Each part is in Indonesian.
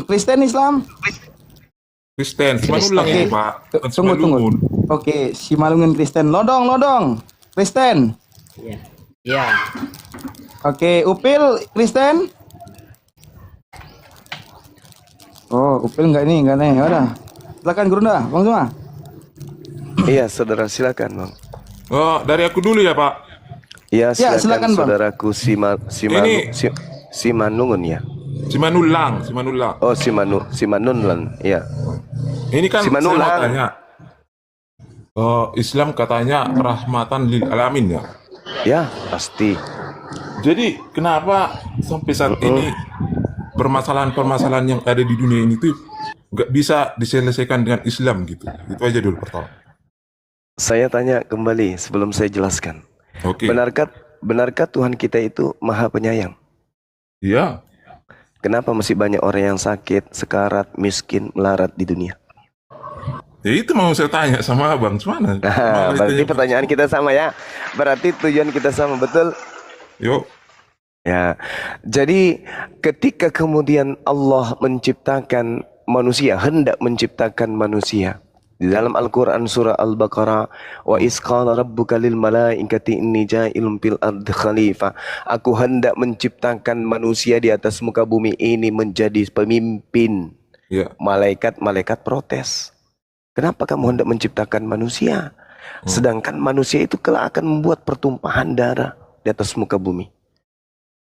Kristen Islam? Kristen, Simanullang Oke, ini Pak. Bukan tunggu. Simalungun. Oke, Simalungun Kristen. Lodong. Kristen. Iya. Iya. Oke, Upil Kristen? Oh, Upil enggak nih. Ya udah. Silakan Gurunda, Bang semua. Iya, saudara silakan, Bang. Oh, dari aku dulu ya Pak. Iya, Ya, silakan, silakan, Bang. saudaraku Simanungun ya. Simanullang. Oh, Simanunlan, ya. Ini kan saya mau Simanullang. tanya. Islam katanya rahmatan lil alamin ya. Ya, pasti. Jadi kenapa sampai saat ini permasalahan-permasalahan yang ada di dunia ini tuh nggak bisa diselesaikan dengan Islam gitu? Itu aja dulu pertama. Saya tanya kembali sebelum saya jelaskan. Oke. Benarkah Tuhan kita itu Maha Penyayang? Iya. Kenapa masih banyak orang yang sakit, sekarat, miskin, melarat di dunia? Ya itu mau saya tanya sama Abang, mana? Berarti pertanyaan kita sama ya. Berarti tujuan kita sama, betul? Yuk. Ya. Jadi ketika kemudian Allah menciptakan manusia, hendak menciptakan manusia. Di dalam Al-Quran surah Al-Baqarah, wa isqala rabbuka lil malaikati inni ja'ilun fil ardi khalifah. Aku hendak menciptakan manusia di atas muka bumi ini menjadi pemimpin. Ya. Malaikat protes. Kenapa kamu hendak menciptakan manusia? Sedangkan manusia itu kelak akan membuat pertumpahan darah di atas muka bumi.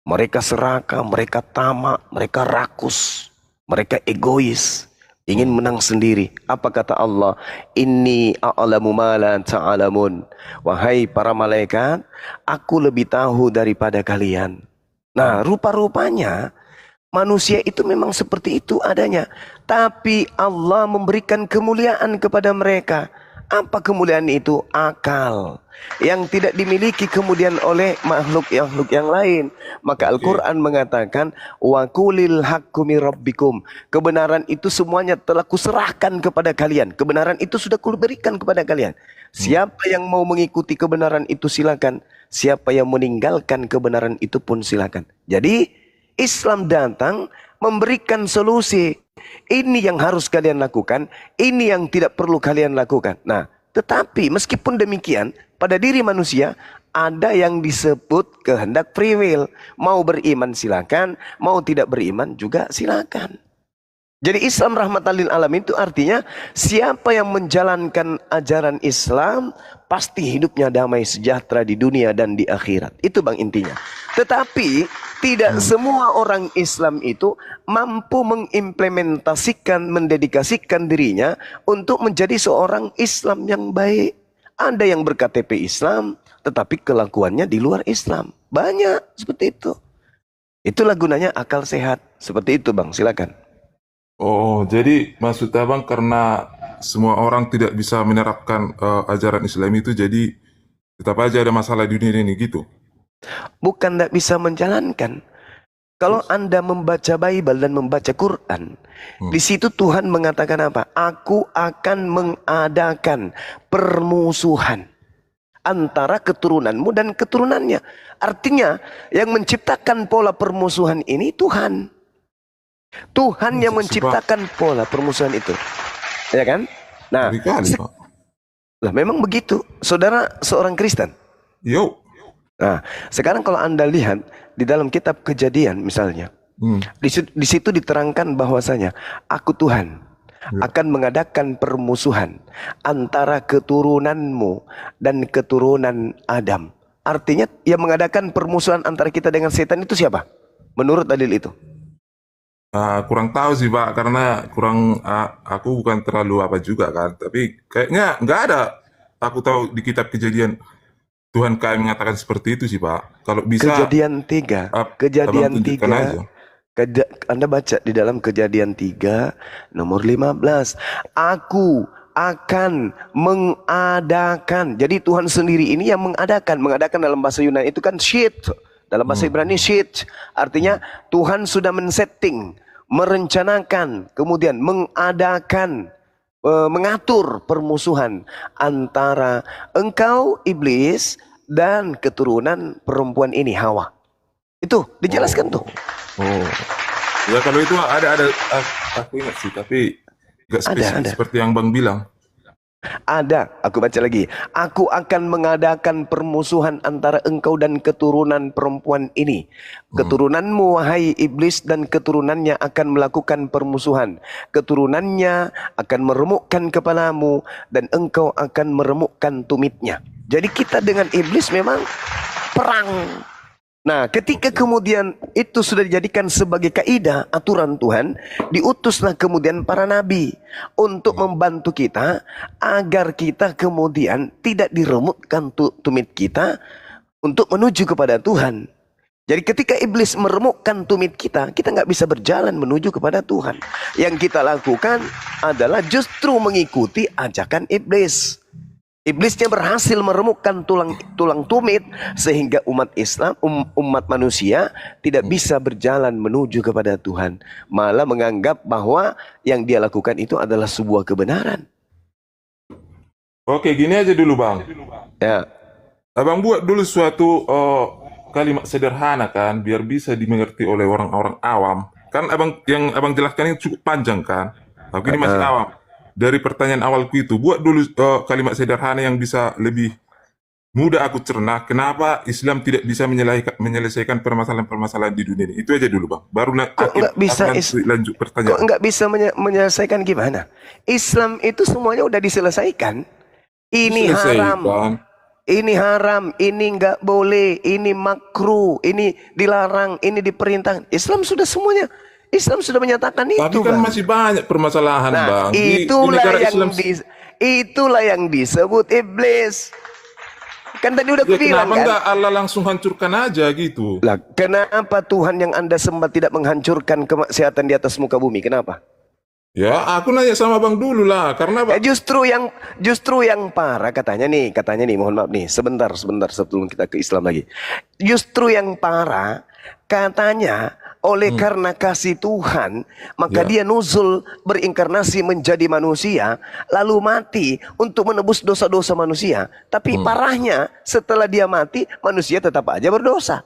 Mereka serakah, mereka tamak, mereka rakus, mereka egois. Ingin menang sendiri. Apa kata Allah? Inni a'lamu ma la ta'lamun. Wahai para malaikat, aku lebih tahu daripada kalian. Nah, rupa-rupanya manusia itu memang seperti itu adanya. Tapi Allah memberikan kemuliaan kepada mereka. Apa kemuliaan itu? Akal. Yang tidak dimiliki kemudian oleh makhluk yang lain. Maka Al-Quran mengatakan, wa qulil haqqu mir rabbikum. Kebenaran itu semuanya telah kuserahkan kepada kalian. Kebenaran itu sudah kuberikan kepada kalian. Siapa yang mau mengikuti kebenaran itu silakan. Siapa yang meninggalkan kebenaran itu pun silakan. Jadi Islam datang memberikan solusi. Ini yang harus kalian lakukan, ini yang tidak perlu kalian lakukan. Nah, tetapi meskipun demikian, pada diri manusia ada yang disebut kehendak free will. Mau beriman silakan, mau tidak beriman juga silakan. Jadi Islam rahmatan lil alamin itu artinya siapa yang menjalankan ajaran Islam pasti hidupnya damai sejahtera di dunia dan di akhirat. Itu bang intinya. Tetapi tidak semua orang Islam itu mampu mengimplementasikan, mendedikasikan dirinya untuk menjadi seorang Islam yang baik. Ada yang berKTP Islam tetapi kelakuannya di luar Islam. Banyak seperti itu. Itulah gunanya akal sehat. Seperti itu bang, silakan. Oh, jadi maksud Abang karena semua orang tidak bisa menerapkan ajaran Islam itu, jadi tetap aja ada masalah di dunia ini gitu? Bukan tidak bisa menjalankan. Kalau Anda membaca Bible dan membaca Quran, di situ Tuhan mengatakan apa? Aku akan mengadakan permusuhan antara keturunanmu dan keturunannya. Artinya yang menciptakan pola permusuhan ini Tuhan. Tuhan yang menciptakan pola permusuhan itu, ya kan? Nah, lah memang begitu. Saudara seorang Kristen. Yo. Nah, sekarang kalau Anda lihat di dalam kitab Kejadian misalnya, di situ diterangkan bahwasanya aku Tuhan akan mengadakan permusuhan antara keturunanmu dan keturunan Adam. Artinya yang mengadakan permusuhan antara kita dengan setan itu siapa? Menurut dalil itu. Kurang tahu sih Pak, karena aku bukan terlalu apa juga kan, tapi kayaknya nggak ada. Aku tahu di kitab Kejadian Tuhan kami mengatakan seperti itu sih Pak. Kalau bisa Kejadian 3, Kejadian 3. Anda baca di dalam Kejadian 3 nomor 15. Aku akan mengadakan. Jadi Tuhan sendiri ini yang mengadakan. Mengadakan dalam bahasa Yunani itu kan shit. Dalam bahasa Ibrani shit. Artinya Tuhan sudah men-setting, merencanakan, kemudian mengadakan, mengatur permusuhan antara engkau iblis dan keturunan perempuan ini Hawa. Itu dijelaskan tuh. Ya kalau itu aku ingat sih, tapi nggak spesifik Ada. seperti yang Bang bilang. Ada, aku baca lagi. Aku akan mengadakan permusuhan antara engkau dan keturunan perempuan ini. Keturunanmu, wahai iblis, dan keturunannya akan melakukan permusuhan. Keturunannya akan meremukkan kepalamu, dan engkau akan meremukkan tumitnya. Jadi kita dengan iblis memang perang. Nah, ketika kemudian itu sudah dijadikan sebagai kaidah, aturan Tuhan, diutuslah kemudian para nabi untuk membantu kita agar kita kemudian tidak diremukkan tumit kita untuk menuju kepada Tuhan. Jadi ketika iblis meremukkan tumit kita, kita nggak bisa berjalan menuju kepada Tuhan. Yang kita lakukan adalah justru mengikuti ajakan iblis. Iblisnya berhasil meremukkan tulang tumit sehingga umat Islam, umat manusia tidak bisa berjalan menuju kepada Tuhan. Malah menganggap bahwa yang dia lakukan itu adalah sebuah kebenaran. Oke, gini aja dulu Bang. Ya, Abang buat dulu suatu kalimat sederhana kan, biar bisa dimengerti oleh orang-orang awam. Kan yang abang jelaskan ini cukup panjang kan. Tapi ini masih awam. Dari pertanyaan awalku itu, buat dulu kalimat sederhana yang bisa lebih mudah aku cerna. Kenapa Islam tidak bisa menyelesaikan permasalahan-permasalahan di dunia ini? Itu aja dulu Bang. Baru kok nggak bisa lanjut kok pertanyaan. nggak bisa menyelesaikan gimana? Islam itu semuanya udah diselesaikan. Ini haram. Diselesaikan. Ini haram, ini nggak boleh, ini makruh, ini dilarang, ini diperintah. Islam sudah semuanya. Islam sudah menyatakan itu. Tapi kan Bang. masih banyak permasalahan Nah, Bang. Di negara Islam. itulah yang disebut iblis. Kan tadi udah Ya, kubilang kenapa kan. nggak Allah langsung hancurkan aja gitu? Lah, kenapa Tuhan yang Anda sembah tidak menghancurkan kemaksiatan di atas muka bumi? Kenapa? Ya, aku nanya sama Bang dulu lah. Karena Justru yang parah katanya nih, mohon maaf nih, sebentar sebelum kita ke Islam lagi. Justru yang parah katanya oleh karena kasih Tuhan, maka dia nuzul berinkarnasi menjadi manusia, lalu mati untuk menebus dosa-dosa manusia. Tapi parahnya setelah dia mati, manusia tetap aja berdosa,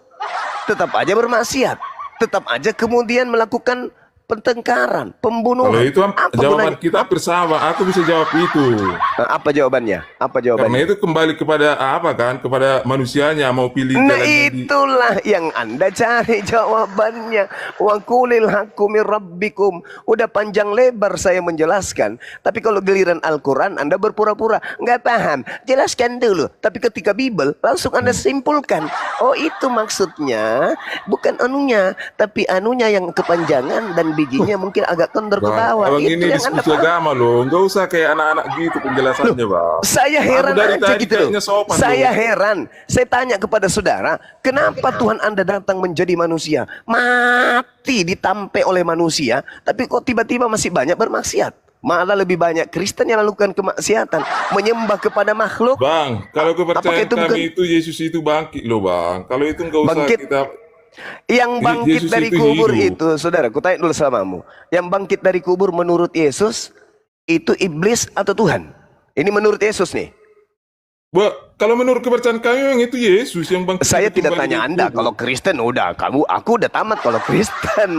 tetap aja bermaksiat, tetap aja kemudian melakukan pertengkaran, pembunuhan. kalau itu jawaban kita bersama, aku bisa jawab itu. Apa jawabannya? Karena itu kembali kepada apa kan? Kepada manusianya mau pilih Nah, jalannya itulah yang Anda cari jawabannya. Wa qulil haqqu mir rabbikum. Udah panjang lebar saya menjelaskan, tapi kalau giliran Al-Qur'an Anda berpura-pura nggak paham. Jelaskan dulu. Tapi ketika Bible langsung Anda simpulkan. Oh, itu maksudnya bukan anunya, tapi anunya yang kepanjangan dan bijinya mungkin agak kendor ke bawah. Abang Itu ini yang Anda diskusi agama loh, nggak usah kayak anak-anak gitu penjelasannya Bang. Saya heran dari aja tadi gitu loh. kayaknya sopan Saya loh. heran. Saya tanya kepada saudara, kenapa Tuhan Anda datang menjadi manusia? Mati ditampe oleh manusia, tapi kok tiba-tiba masih banyak bermaksiat? Malah lebih banyak Kristen yang melakukan kemaksiatan, menyembah kepada makhluk. Bang, kalau kepercayaan itu kami itu Yesus itu bangkit loh Bang. Kalau itu nggak usah Bangkit. kita. Yang bangkit Yesus dari itu kubur hidup. itu, saudara, ku tanya dulu selamamu. Yang bangkit dari kubur menurut Yesus, itu iblis atau Tuhan? Ini menurut Yesus nih. Kalau menurut kepercayaan kami memang itu Yesus yang bangkit. Saya tidak kembali tanya dari Anda. kubur. Kalau Kristen aku udah tamat kalau Kristen.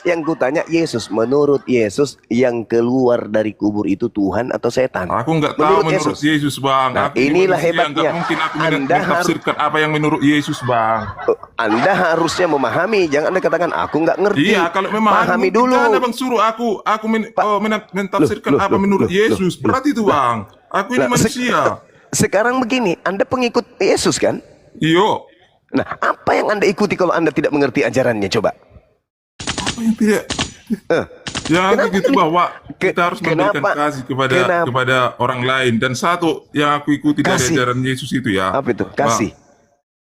Yang ku tanya Yesus. Menurut Yesus yang keluar dari kubur itu Tuhan atau setan? Aku nggak tahu menurut Yesus Bang. Nah, aku inilah manusia, hebatnya. nggak mungkin aku Anda menafsirkan apa yang menurut Yesus Bang. Anda harusnya memahami. Jangan Anda katakan aku nggak ngerti. Iya, kalau memang pahami dulu. Anda Bang suruh aku mentafsirkan apa menurut Yesus. Berarti itu Bang. Aku ini manusia. Sekarang begini, Anda pengikut Yesus kan? Iyo. Nah, apa yang Anda ikuti kalau Anda tidak mengerti ajarannya? Coba. Apa yang tidak? Yang aku gitu bahwa kita harus memberikan kasih kepada orang lain. Dan satu yang aku ikuti dari ajaran Yesus itu ya. Apa itu? Kasih.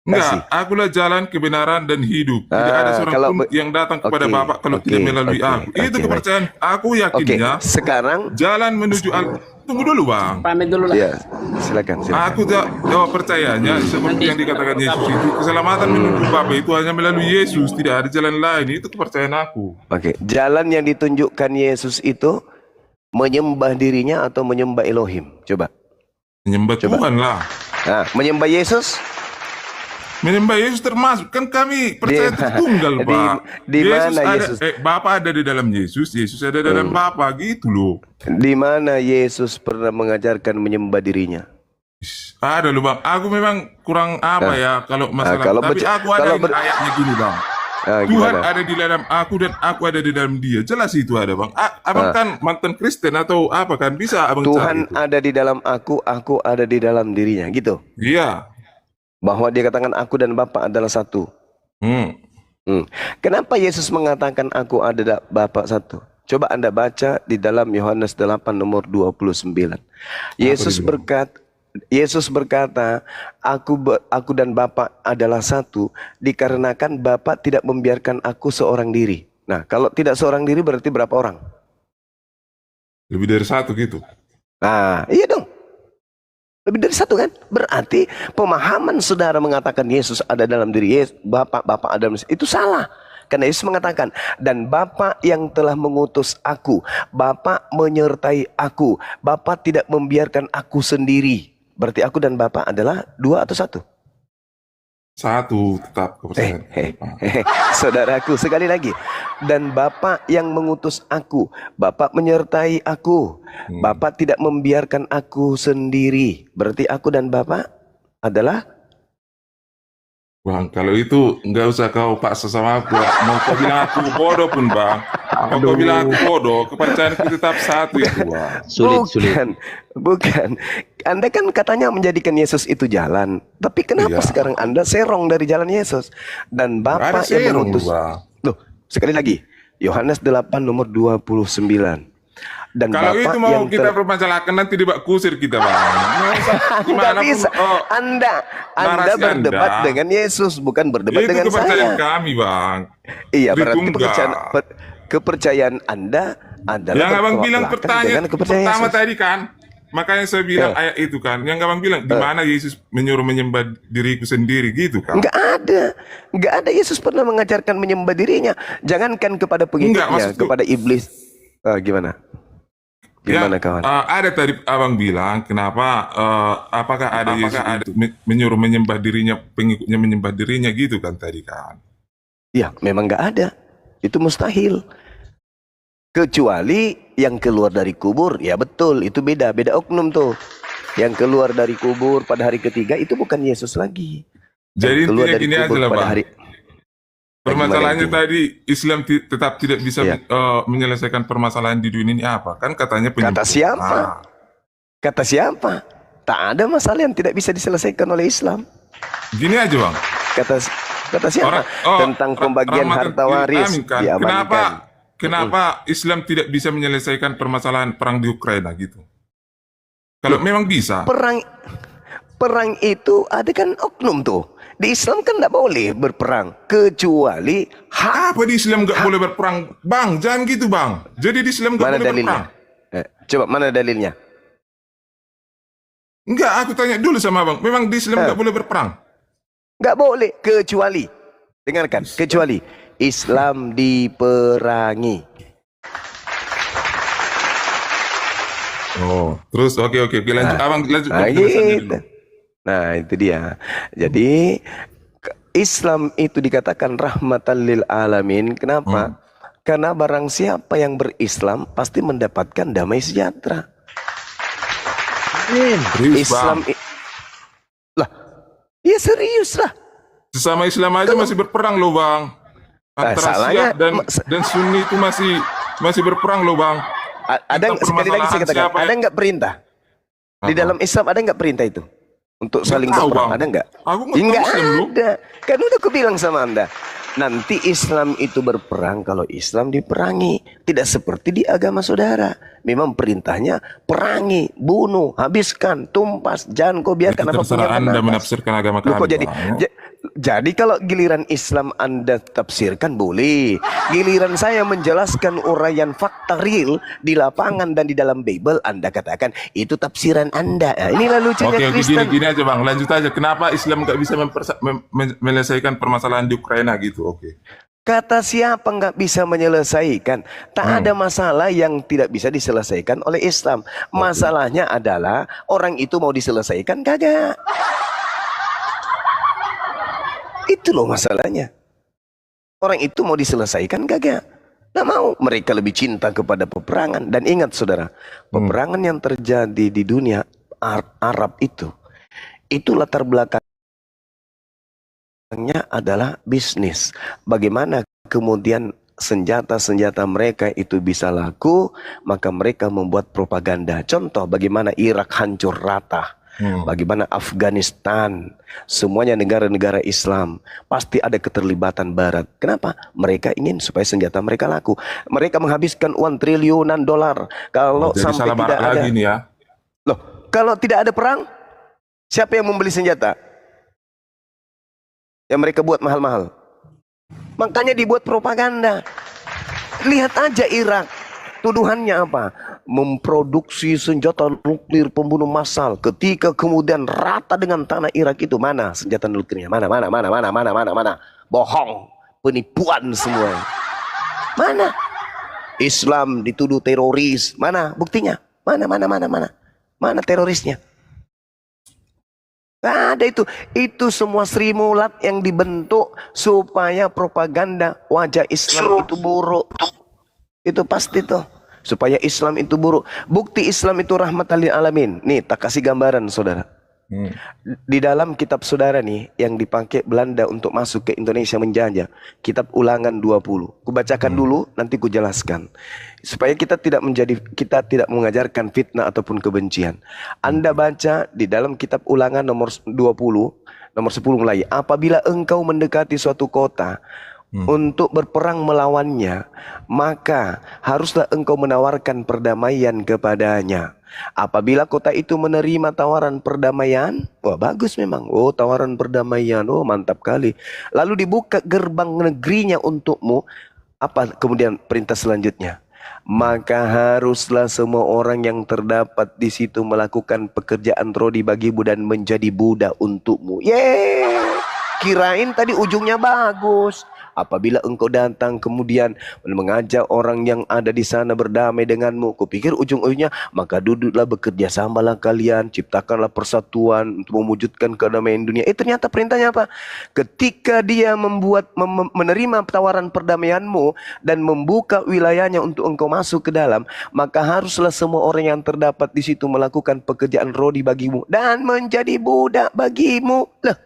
Enggak, akulah jalan kebenaran dan hidup. Tidak ada seorang pun yang datang kepada Bapa kalau tidak melalui aku. Itu kepercayaan aku yakinnya. Sekarang jalan menuju Tunggu dulu Bang. Pamit dulu lah. Ya, silakan. Aku percayanya seperti yang dikatakan Yesus itu, keselamatan menuju Bapa itu hanya melalui Yesus, tidak ada jalan lain. Itu kepercayaan aku. Oke, jalan yang ditunjukkan Yesus itu menyembah dirinya atau menyembah Elohim? Coba. Menyembah Tuhan lah. Nah, menyembah Yesus? Menyembah Yesus termasuk, kan kami percaya Tritunggal, Pak. di mana ada, Yesus? Bapa ada di dalam Yesus, Yesus ada di dalam Bapa, gitu loh. Di mana Yesus pernah mengajarkan menyembah dirinya? Ada loh, Bang. Aku memang kurang apa ya kalau masalah, kalau tapi aku ada ayatnya gini, Bang. Tuhan Gimana? ada di dalam aku dan aku ada di dalam dia. Jelas itu ada, Bang. Abang kan mantan Kristen atau apa kan? Bisa Abang Tuhan cari itu. ada di dalam aku ada di dalam dirinya, gitu. Iya. Bahwa dia katakan aku dan Bapa adalah satu. Kenapa Yesus mengatakan aku ada Bapa satu? Coba Anda baca di dalam Yohanes 8 nomor 29. Yesus berkata, aku dan Bapa adalah satu, dikarenakan Bapa tidak membiarkan aku seorang diri. Nah, kalau tidak seorang diri berarti berapa orang? Lebih dari satu gitu. Nah, iya dong. Lebih dari satu kan? Berarti pemahaman saudara mengatakan Yesus ada dalam diri Yesus, Bapa ada dalam Yesus, itu salah. Karena Yesus mengatakan, dan Bapa yang telah mengutus aku, Bapa menyertai aku, Bapa tidak membiarkan aku sendiri. Berarti aku dan Bapa adalah dua atau satu? Satu, tetap kepercayaan. Saudaraku, sekali lagi. Dan Bapa yang mengutus aku, Bapa menyertai aku, Bapa tidak membiarkan aku sendiri. Berarti aku dan Bapa adalah, Bang, kalau itu nggak usah kau paksa sama aku. Mau kau bilang aku bodoh pun, Bang. Mau kau bilang aku bodoh, kepercayaan kita tetap satu itu, Bang. Bukan. Anda kan katanya menjadikan Yesus itu jalan. Tapi kenapa sekarang Anda serong dari jalan Yesus? Dan Bapa yang mengutus. Loh, sekali lagi. Yohanes 8 nomor 29. Dan kalau Bapak itu mau kita permasalahkan nanti dibak kusir kita, Bang. Tidak bisa. Anda berdebat dengan Yesus, bukan berdebat dengan saya. Itu kepercayaan kami, Bang. Iya, berarti kepercayaan Anda adalah yang Abang bilang pertanyaan pertama Yesus. tadi kan. Makanya saya bilang ayat itu kan. Yang Abang bilang di mana Yesus menyuruh menyembah diriku sendiri gitu kan. Enggak ada Yesus pernah mengajarkan menyembah dirinya. Jangankan kepada pengikutnya, kepada iblis. Gimana kawan? Ada tadi Abang bilang kenapa apakah ada Yesus itu menyuruh menyembah dirinya, pengikutnya menyembah dirinya gitu kan tadi kan. Ya memang nggak ada, itu mustahil. Kecuali yang keluar dari kubur, ya betul, itu beda oknum tuh. Yang keluar dari kubur pada hari ketiga itu bukan Yesus lagi. Jadi intinya gini aja lah, Bang. Permasalahannya tadi Islam tetap tidak bisa menyelesaikan permasalahan di dunia ini apa? Kan katanya Kata siapa? Kata siapa? Tak ada masalah yang tidak bisa diselesaikan oleh Islam. Gini aja, Bang. Kata siapa? Tentang pembagian harta waris kan? diamankan. Kenapa Islam tidak bisa menyelesaikan permasalahan perang di Ukraina gitu? Kalau memang bisa. Perang itu ada kan oknum tuh. Di Islam kan tidak boleh berperang kecuali apa di Islam nggak boleh berperang, Bang? Jangan gitu, Bang. Jadi di Islam nggak boleh berperang. Coba mana dalilnya? Enggak, aku tanya dulu sama Bang. Memang di Islam nggak boleh berperang? Nggak boleh kecuali, dengarkan, kecuali Islam diperangi. Oh, terus oke lanjut, Abang lanjut penjelasannya dulu. Nah itu dia. Jadi Islam itu dikatakan rahmatan lil alamin. Kenapa? Karena barang siapa yang berislam pasti mendapatkan damai sejahtera. Islam lah, ya serius lah. Sesama Islam aja masih berperang loh, Bang. Antara Syiah dan Sunni itu masih berperang loh, Bang. Ada sekali lagi saya katakan, ada nggak perintah di dalam Islam, ada nggak perintah itu? Untuk saling berperang, ada nggak? Nggak ada. Kan udah aku bilang sama Anda. Nanti Islam itu berperang kalau Islam diperangi. Tidak seperti di agama saudara. Memang perintahnya perangi, bunuh, habiskan, tumpas. Jangan kau biarkan apa pun yang Anda menafsirkan agama kami. Jadi kalau giliran Islam Anda tafsirkan boleh. Giliran saya menjelaskan uraian fakta real di lapangan dan di dalam Bible, Anda katakan itu tafsiran Anda. Nah, inilah lucunya Kristen. Gini aja, Bang. Lanjut aja. Kenapa Islam nggak bisa menyelesaikan permasalahan di Ukraina gitu? Oke. Kata siapa nggak bisa menyelesaikan? Tak ada masalah yang tidak bisa diselesaikan oleh Islam. Masalahnya adalah orang itu mau diselesaikan kagak. Itu loh masalahnya. Orang itu mau diselesaikan kagak? Nggak mau. Mereka lebih cinta kepada peperangan. Dan ingat saudara, peperangan yang terjadi di dunia Arab itu latar belakangnya adalah bisnis. Bagaimana kemudian senjata-senjata mereka itu bisa laku, maka mereka membuat propaganda. Contoh bagaimana Irak hancur rata. Bagaimana Afghanistan, semuanya negara-negara Islam, pasti ada keterlibatan Barat. Kenapa? Mereka ingin supaya senjata mereka laku. Mereka menghabiskan uang triliunan dolar. Kalau Jadi sampai salah tidak Barat ada, lagi nih ya. loh, kalau tidak ada perang, siapa yang membeli senjata? Yang mereka buat mahal-mahal. Makanya dibuat propaganda. Lihat aja Irak. Tuduhannya apa? Memproduksi senjata nuklir pembunuh massal. Ketika kemudian rata dengan tanah Irak itu, mana senjata nuklirnya? Mana? Bohong, penipuan semua. Mana? Islam dituduh teroris. Mana buktinya? Mana terorisnya? Gak ada itu. Itu semua Sri Mulat yang dibentuk supaya propaganda wajah Islam itu buruk. Itu pasti tuh, supaya Islam itu buruk. Bukti Islam itu rahmatan lil alamin. Nih, tak kasih gambaran saudara. Di dalam kitab saudara nih, yang dipakai Belanda untuk masuk ke Indonesia menjajah, kitab Ulangan 20. Kubacakan dulu, nanti kujelaskan. Supaya kita tidak mengajarkan fitnah ataupun kebencian. Anda baca di dalam kitab Ulangan nomor 20, nomor 10 mulai. Apabila engkau mendekati suatu kota, untuk berperang melawannya, maka haruslah engkau menawarkan perdamaian kepadanya. Apabila kota itu menerima tawaran perdamaian, wah bagus memang. Oh, tawaran perdamaian, oh mantap kali. Lalu dibuka gerbang negerinya untukmu. Apa kemudian perintah selanjutnya? Maka haruslah semua orang yang terdapat di situ melakukan pekerjaan rodi bagimu dan menjadi budak untukmu. Yeay! Kirain tadi ujungnya bagus. Apabila engkau datang kemudian mengajak orang yang ada di sana berdamai denganmu, kupikir ujung-ujungnya maka duduklah bekerja samalah kalian, ciptakanlah persatuan untuk mewujudkan kedamaian dunia. Ternyata perintahnya apa? Ketika dia menerima tawaran perdamaianmu dan membuka wilayahnya untuk engkau masuk ke dalam, maka haruslah semua orang yang terdapat di situ melakukan pekerjaan rodi bagimu dan menjadi budak bagimu. Lah,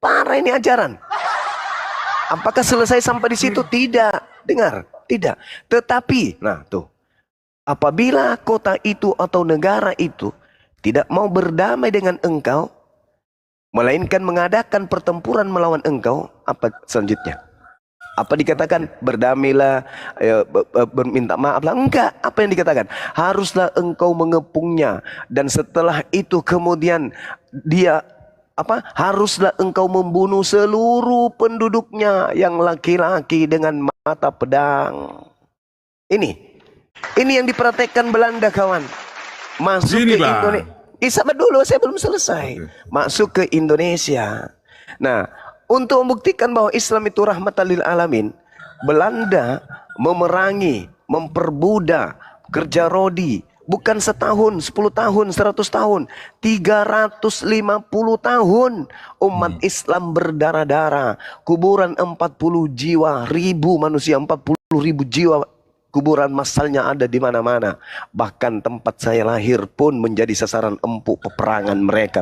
parah ini ajaran. Apakah selesai sampai di situ? Tidak. Dengar, tidak. Tetapi, nah tuh, apabila kota itu atau negara itu tidak mau berdamai dengan engkau, melainkan mengadakan pertempuran melawan engkau, apa selanjutnya? Apa dikatakan? Berdamailah, berminta maaflah. Enggak. Apa yang dikatakan? Haruslah engkau mengepungnya. Dan setelah itu kemudian dia haruslah engkau membunuh seluruh penduduknya yang laki-laki dengan mata pedang. Ini yang diperhatikan Belanda, kawan. Masuk ke Indonesia. Sabar dulu, saya belum selesai. Masuk ke Indonesia. Nah, untuk membuktikan bahwa Islam itu rahmatan lil alamin, Belanda memerangi, memperbudak, kerja rodi. Bukan setahun, 10 tahun, 100 tahun, 350 tahun umat Islam berdarah-darah. Kuburan 40 jiwa, ribu manusia, 40.000 jiwa kuburan massalnya ada di mana-mana. Bahkan tempat saya lahir pun menjadi sasaran empuk peperangan mereka,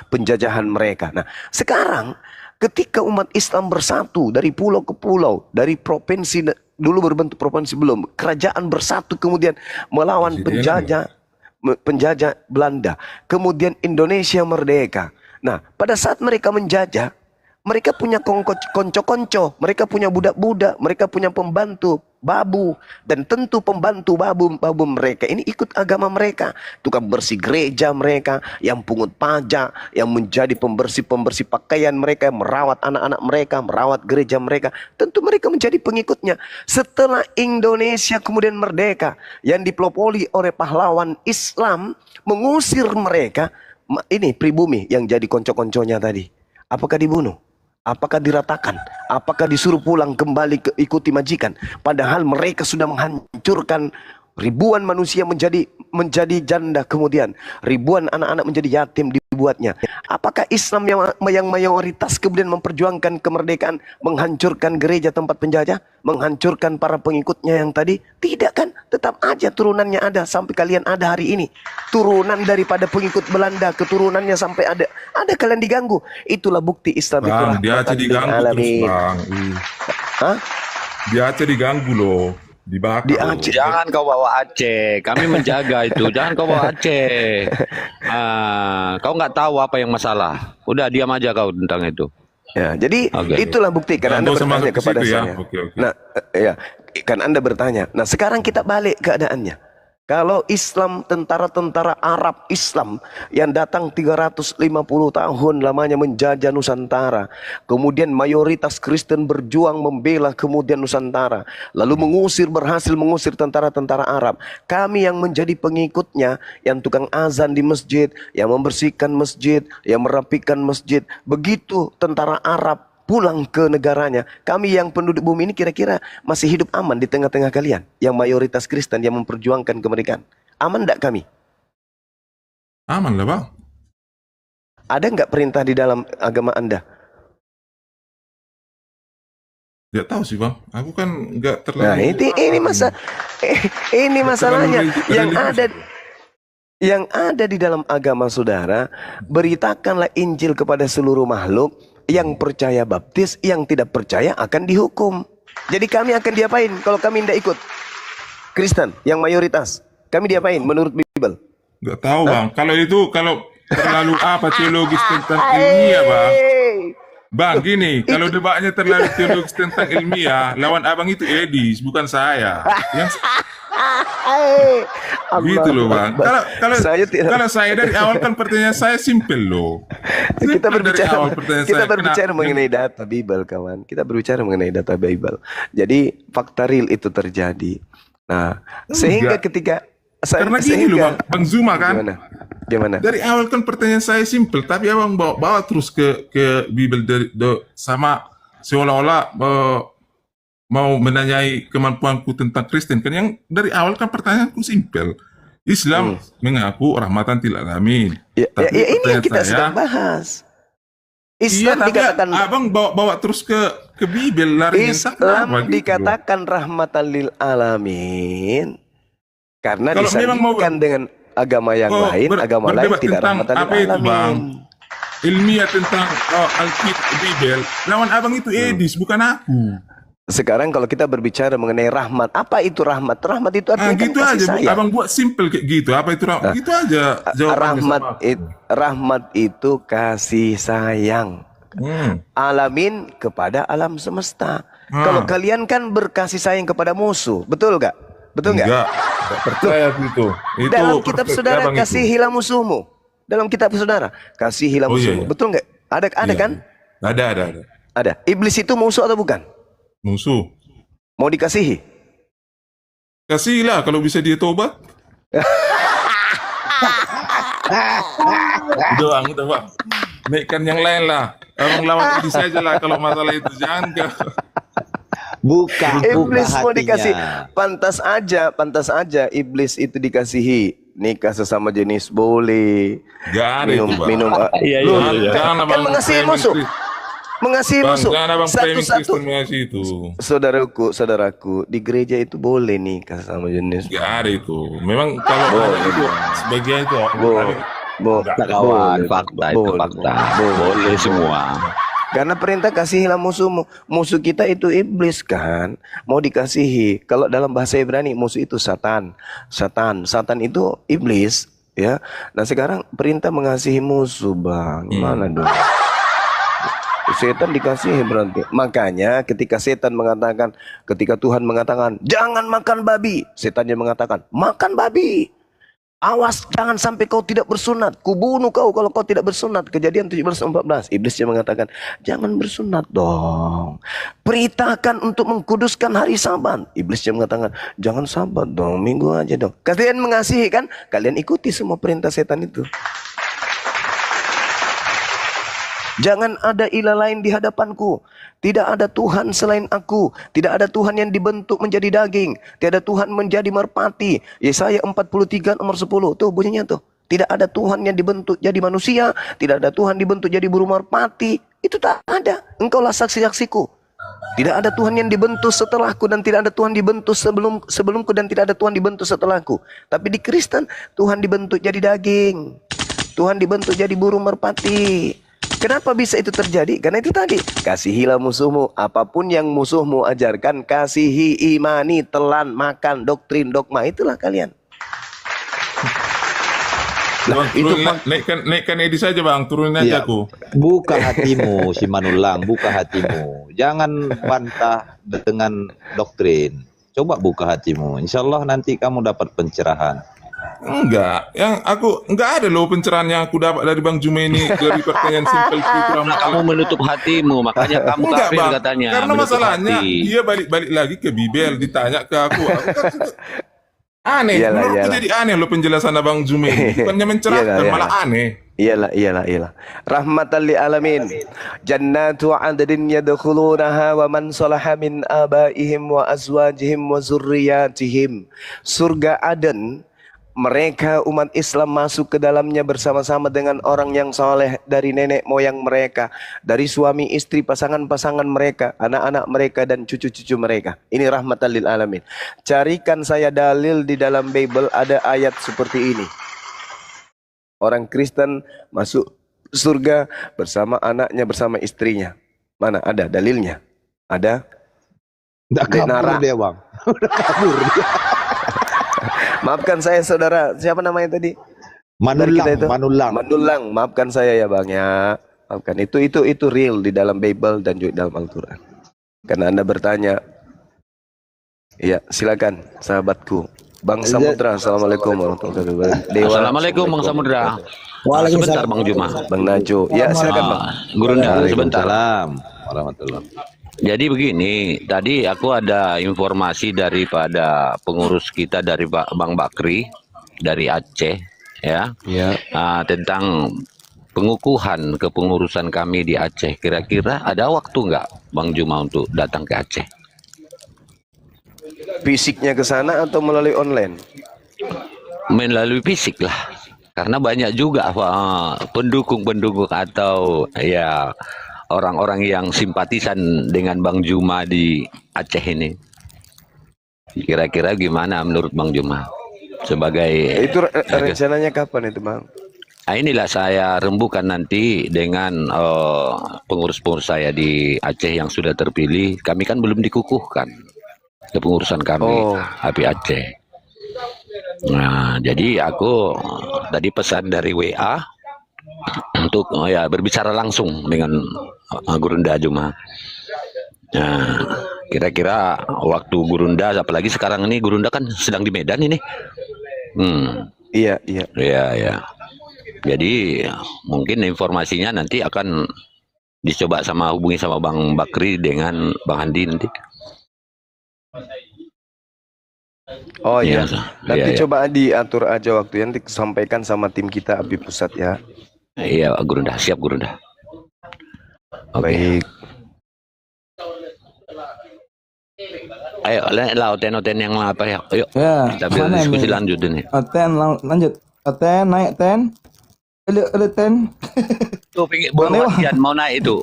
penjajahan mereka. Nah, sekarang ketika umat Islam bersatu dari pulau ke pulau, dari provinsi, dulu berbentuk provinsi belum, kerajaan bersatu kemudian melawan penjajah Belanda, kemudian Indonesia merdeka. Nah, pada saat mereka menjajah, mereka punya konco-konco, mereka punya budak-budak, mereka punya pembantu babu, dan tentu pembantu babu mereka ini ikut agama mereka, tukang bersih gereja mereka, yang pungut pajak, yang menjadi pembersih pakaian mereka, merawat anak-anak mereka, merawat gereja mereka, tentu mereka menjadi pengikutnya. Setelah Indonesia kemudian merdeka, yang dipelopori oleh pahlawan Islam mengusir mereka, ini pribumi yang jadi konco-konconya tadi, apakah dibunuh? Apakah diratakan? Apakah disuruh pulang kembali ikuti majikan? Padahal mereka sudah menghancurkan ribuan manusia menjadi menjadi janda, kemudian ribuan anak-anak menjadi yatim dibuatnya. Apakah Islam yang mayoritas kemudian memperjuangkan kemerdekaan, menghancurkan gereja tempat penjajah, menghancurkan para pengikutnya yang tadi? Tidak kan? Tetap aja turunannya ada sampai kalian ada hari ini. Turunan daripada pengikut Belanda, keturunannya sampai ada. Ada kalian diganggu. Itulah bukti Islam itu Bang, dia aja rahmatan lil diganggu terus alamin. bang. Hah? Dia aja diganggu loh, dibakar. Di loh. Aceh. Jangan kau bawa Aceh, kami menjaga itu. Jangan kau bawa Aceh. Kau nggak tahu apa yang masalah. Udah diam aja kau tentang itu. Ya, jadi Oke. itulah bukti karena Nggak Anda usah bertanya masuk ke kepada situ ya. saya. Oke. Nah, ya, kan Anda bertanya. Nah, sekarang kita balik keadaannya. Kalau Islam, tentara-tentara Arab Islam yang datang 350 tahun lamanya menjajah Nusantara. Kemudian mayoritas Kristen berjuang membela kemudian Nusantara. Lalu berhasil mengusir tentara-tentara Arab. Kami yang menjadi pengikutnya, yang tukang azan di masjid, yang membersihkan masjid, yang merapikan masjid. Begitu tentara Arab pulang ke negaranya, kami yang penduduk bumi ini kira-kira masih hidup aman di tengah-tengah kalian yang mayoritas Kristen yang memperjuangkan kemerdekaan. Aman enggak kami? Aman lah bang. Ada enggak perintah di dalam agama Anda? Nggak tahu sih bang. Aku kan nggak terlalu. Nah, ini masalahnya yang ada di dalam agama saudara. Beritakanlah Injil kepada seluruh makhluk. Yang percaya baptis, yang tidak percaya akan dihukum. Jadi kami akan diapain kalau kami tidak ikut? Kristen yang mayoritas, kami diapain menurut Bible? Nggak tahu bang. Kalau terlalu teologis tentang ilmiah bang. Bang gini, kalau debatnya terlalu teologis tentang ilmiah, lawan abang itu Edis, bukan saya. Yang gitu loh bang. Kalau saya dari awal kan pertanyaan saya simpel loh. Kita Kita berbicara mengenai data Bible, kawan. Kita berbicara mengenai data Bible. Jadi fakta real itu terjadi. Nah, sehingga ketika karena gini loh bang Zuma kan. Gimana? Dari awal kan pertanyaan saya simpel, tapi abang bawa terus ke Bible sama seolah-olah mau menanyai kemampuanku tentang Kristen. Kan yang dari awal kan pertanyaanku simpel. Islam mengaku rahmatan lil alamin. Ya, ini yang kita sedang bahas. Islam dikatakan abang bawa terus ke Bible lari Islam dikatakan rahmatan lil alamin karena disandingkan dengan agama yang lain, agama lain tidak rahmatan lil alamin. Ilmiah tentang Alkitab Bible, lawan abang itu Edis, bukan aku. Sekarang kalau kita berbicara mengenai rahmat, apa itu rahmat? Rahmat itu artinya gitu kasih aja, sayang. abang buat simple kayak gitu. Apa itu rahmat? Gitu aja jawabannya. Rahmat itu kasih sayang. Alamin kepada alam semesta. Kalau kalian kan berkasih sayang kepada musuh, betul gak? Betul nggak? Enggak percaya gitu. Itu dalam kitab saudara kasihilah musuhmu. Dalam kitab saudara kasihilah musuhmu. Iya. Betul nggak? Ada kan? Ada. Iblis itu musuh atau bukan? Musuh. Mau dikasihi? Kasihlah kalau bisa dia tobat. Udah bang. Naikkan yang lain lah. Abang lawan ini saja lah kalau masalah itu, jangan ke. Buka Iblis mau hatinya. dikasih. Pantas aja iblis itu dikasihi. Nikah sesama jenis boleh. Gak ada itu bang. Minum. Iya. Jangan Kan mengasihi musuh. Mengasihi musuh. Jangan abang framing Satu-satu. Kristen mengasihi itu. Saudaraku, di gereja itu boleh nikah sama jenis. Gak ada itu. Memang kalau ada itu sebagian itu. Kawan, fakta itu fakta. Boleh semua. Karena perintah kasihilah musuhmu. Musuh kita itu iblis kan. Mau dikasihi. Kalau dalam bahasa Ibrani musuh itu Satan. Satan itu iblis. Ya. Nah sekarang perintah mengasihi musuh bang. Gimana dong? Setan dikasihi berarti. Makanya ketika Tuhan mengatakan jangan makan babi, setannya mengatakan makan babi. Awas jangan sampai kau tidak bersunat. Kubunuh kau kalau kau tidak bersunat. Kejadian 17:14. Iblisnya mengatakan jangan bersunat dong. Perintahkan untuk mengkuduskan hari Sabat. Iblisnya mengatakan jangan Sabat dong, Minggu aja dong. Kalian mengasihi kan? Kalian ikuti semua perintah setan itu. Jangan ada ilah lain di hadapanku. Tidak ada Tuhan selain aku. Tidak ada Tuhan yang dibentuk menjadi daging. Tidak ada Tuhan menjadi merpati. Yesaya 43 nomor 10. Tuh bunyinya tuh. Tidak ada Tuhan yang dibentuk jadi manusia. Tidak ada Tuhan dibentuk jadi burung merpati. Itu tak ada. Engkaulah saksi-saksiku. Tidak ada Tuhan yang dibentuk setelahku dan tidak ada Tuhan dibentuk sebelumku dan tidak ada Tuhan dibentuk setelahku. Tapi di Kristen Tuhan dibentuk jadi daging. Tuhan dibentuk jadi burung merpati. Kenapa bisa itu terjadi? Karena itu tadi, kasihilah musuhmu. Apapun yang musuhmu ajarkan, kasihi, imani, telan, makan, doktrin, dogma. Itulah kalian. Bang, naikkan Edi saja bang, turunin aja Iya. aku. Buka hatimu, si Manulang, buka hatimu. Jangan bantah dengan doktrin. Coba buka hatimu. Insya Allah nanti kamu dapat pencerahan. Enggak, enggak ada loh pencerahan yang aku dapat dari Bang Juma ini dari pertanyaan simpel itu. Karena kamu menutup hatimu, makanya kamu Enggak kafir bang, katanya. karena menutup masalahnya hati. dia balik lagi ke Bibel ditanya ke aku kan aneh. Iyalah, Menurutku iyalah. jadi aneh loh penjelasan Abang Juma ini. Bukannya mencerahkan, Iyalah, malah aneh. Iyalah. Rahmatan lil alamin. Jannatu adnin yadkhulunaha wa man salaha min abaihim wa azwajihim wa zurriyatihim. Surga Aden, mereka umat Islam masuk ke dalamnya bersama-sama dengan orang yang soleh dari nenek moyang mereka, dari suami istri, pasangan-pasangan mereka, anak-anak mereka dan cucu-cucu mereka. Ini rahmatan lil alamin. Carikan saya dalil di dalam Bible ada ayat seperti ini. Orang Kristen masuk surga bersama anaknya, bersama istrinya. Mana ada dalilnya? Ada? Udah kabur Nara. dia bang. Udah kabur dia. Maafkan saya saudara, siapa namanya tadi? Dari kita itu? Manulang. Maafkan saya ya bang ya. Maafkan, itu real di dalam Bible dan juga dalam Al-Quran. Karena Anda bertanya. Ya silakan sahabatku. Bang Samudra, assalamualaikum warahmatullahi wabarakatuh. Dewa, Assalamualaikum Bang Samudra. Sebentar Bang Juma. Bang Najo. Ya silakan bang. Gurunda, sebentar. Waalaikumsalam warahmatullahi. Jadi begini, tadi aku ada informasi daripada pengurus kita dari Bang Bakri dari Aceh, ya, tentang pengukuhan kepengurusan kami di Aceh. Kira-kira ada waktu nggak Bang Juma untuk datang ke Aceh? Fisiknya ke sana atau melalui online? Melalui fisik lah, karena banyak juga pendukung-pendukung atau ya orang-orang yang simpatisan dengan Bang Juma di Aceh ini. Kira-kira gimana menurut Bang Juma? Sebagai Itu rencananya kapan itu bang? Nah, inilah saya rembukan nanti dengan pengurus-pengurus saya di Aceh yang sudah terpilih. Kami kan belum dikukuhkan kepengurusan kami HPI Aceh. Nah, jadi aku tadi pesan dari WA untuk ya berbicara langsung dengan Gurunda Juma. Nah, kira-kira waktu Gurunda, apalagi sekarang ini Gurunda kan sedang di Medan ini. Iya. Ya. Jadi mungkin informasinya nanti akan dicoba hubungi sama Bang Bakri dengan Bang Handi nanti. Oh iya. Nanti Iya. coba diatur aja waktunya, nanti sampaikan sama tim kita API Pusat ya. Iya, Gurunda, siap Gurunda. Oke. Baik. Ayo, lauten yang apa ya? Ayo. Ya, Kita mana diskusi ini? lanjut ini. Lanjut. Naik 10. Ada 10. Tuh, baru hasian mau naik itu.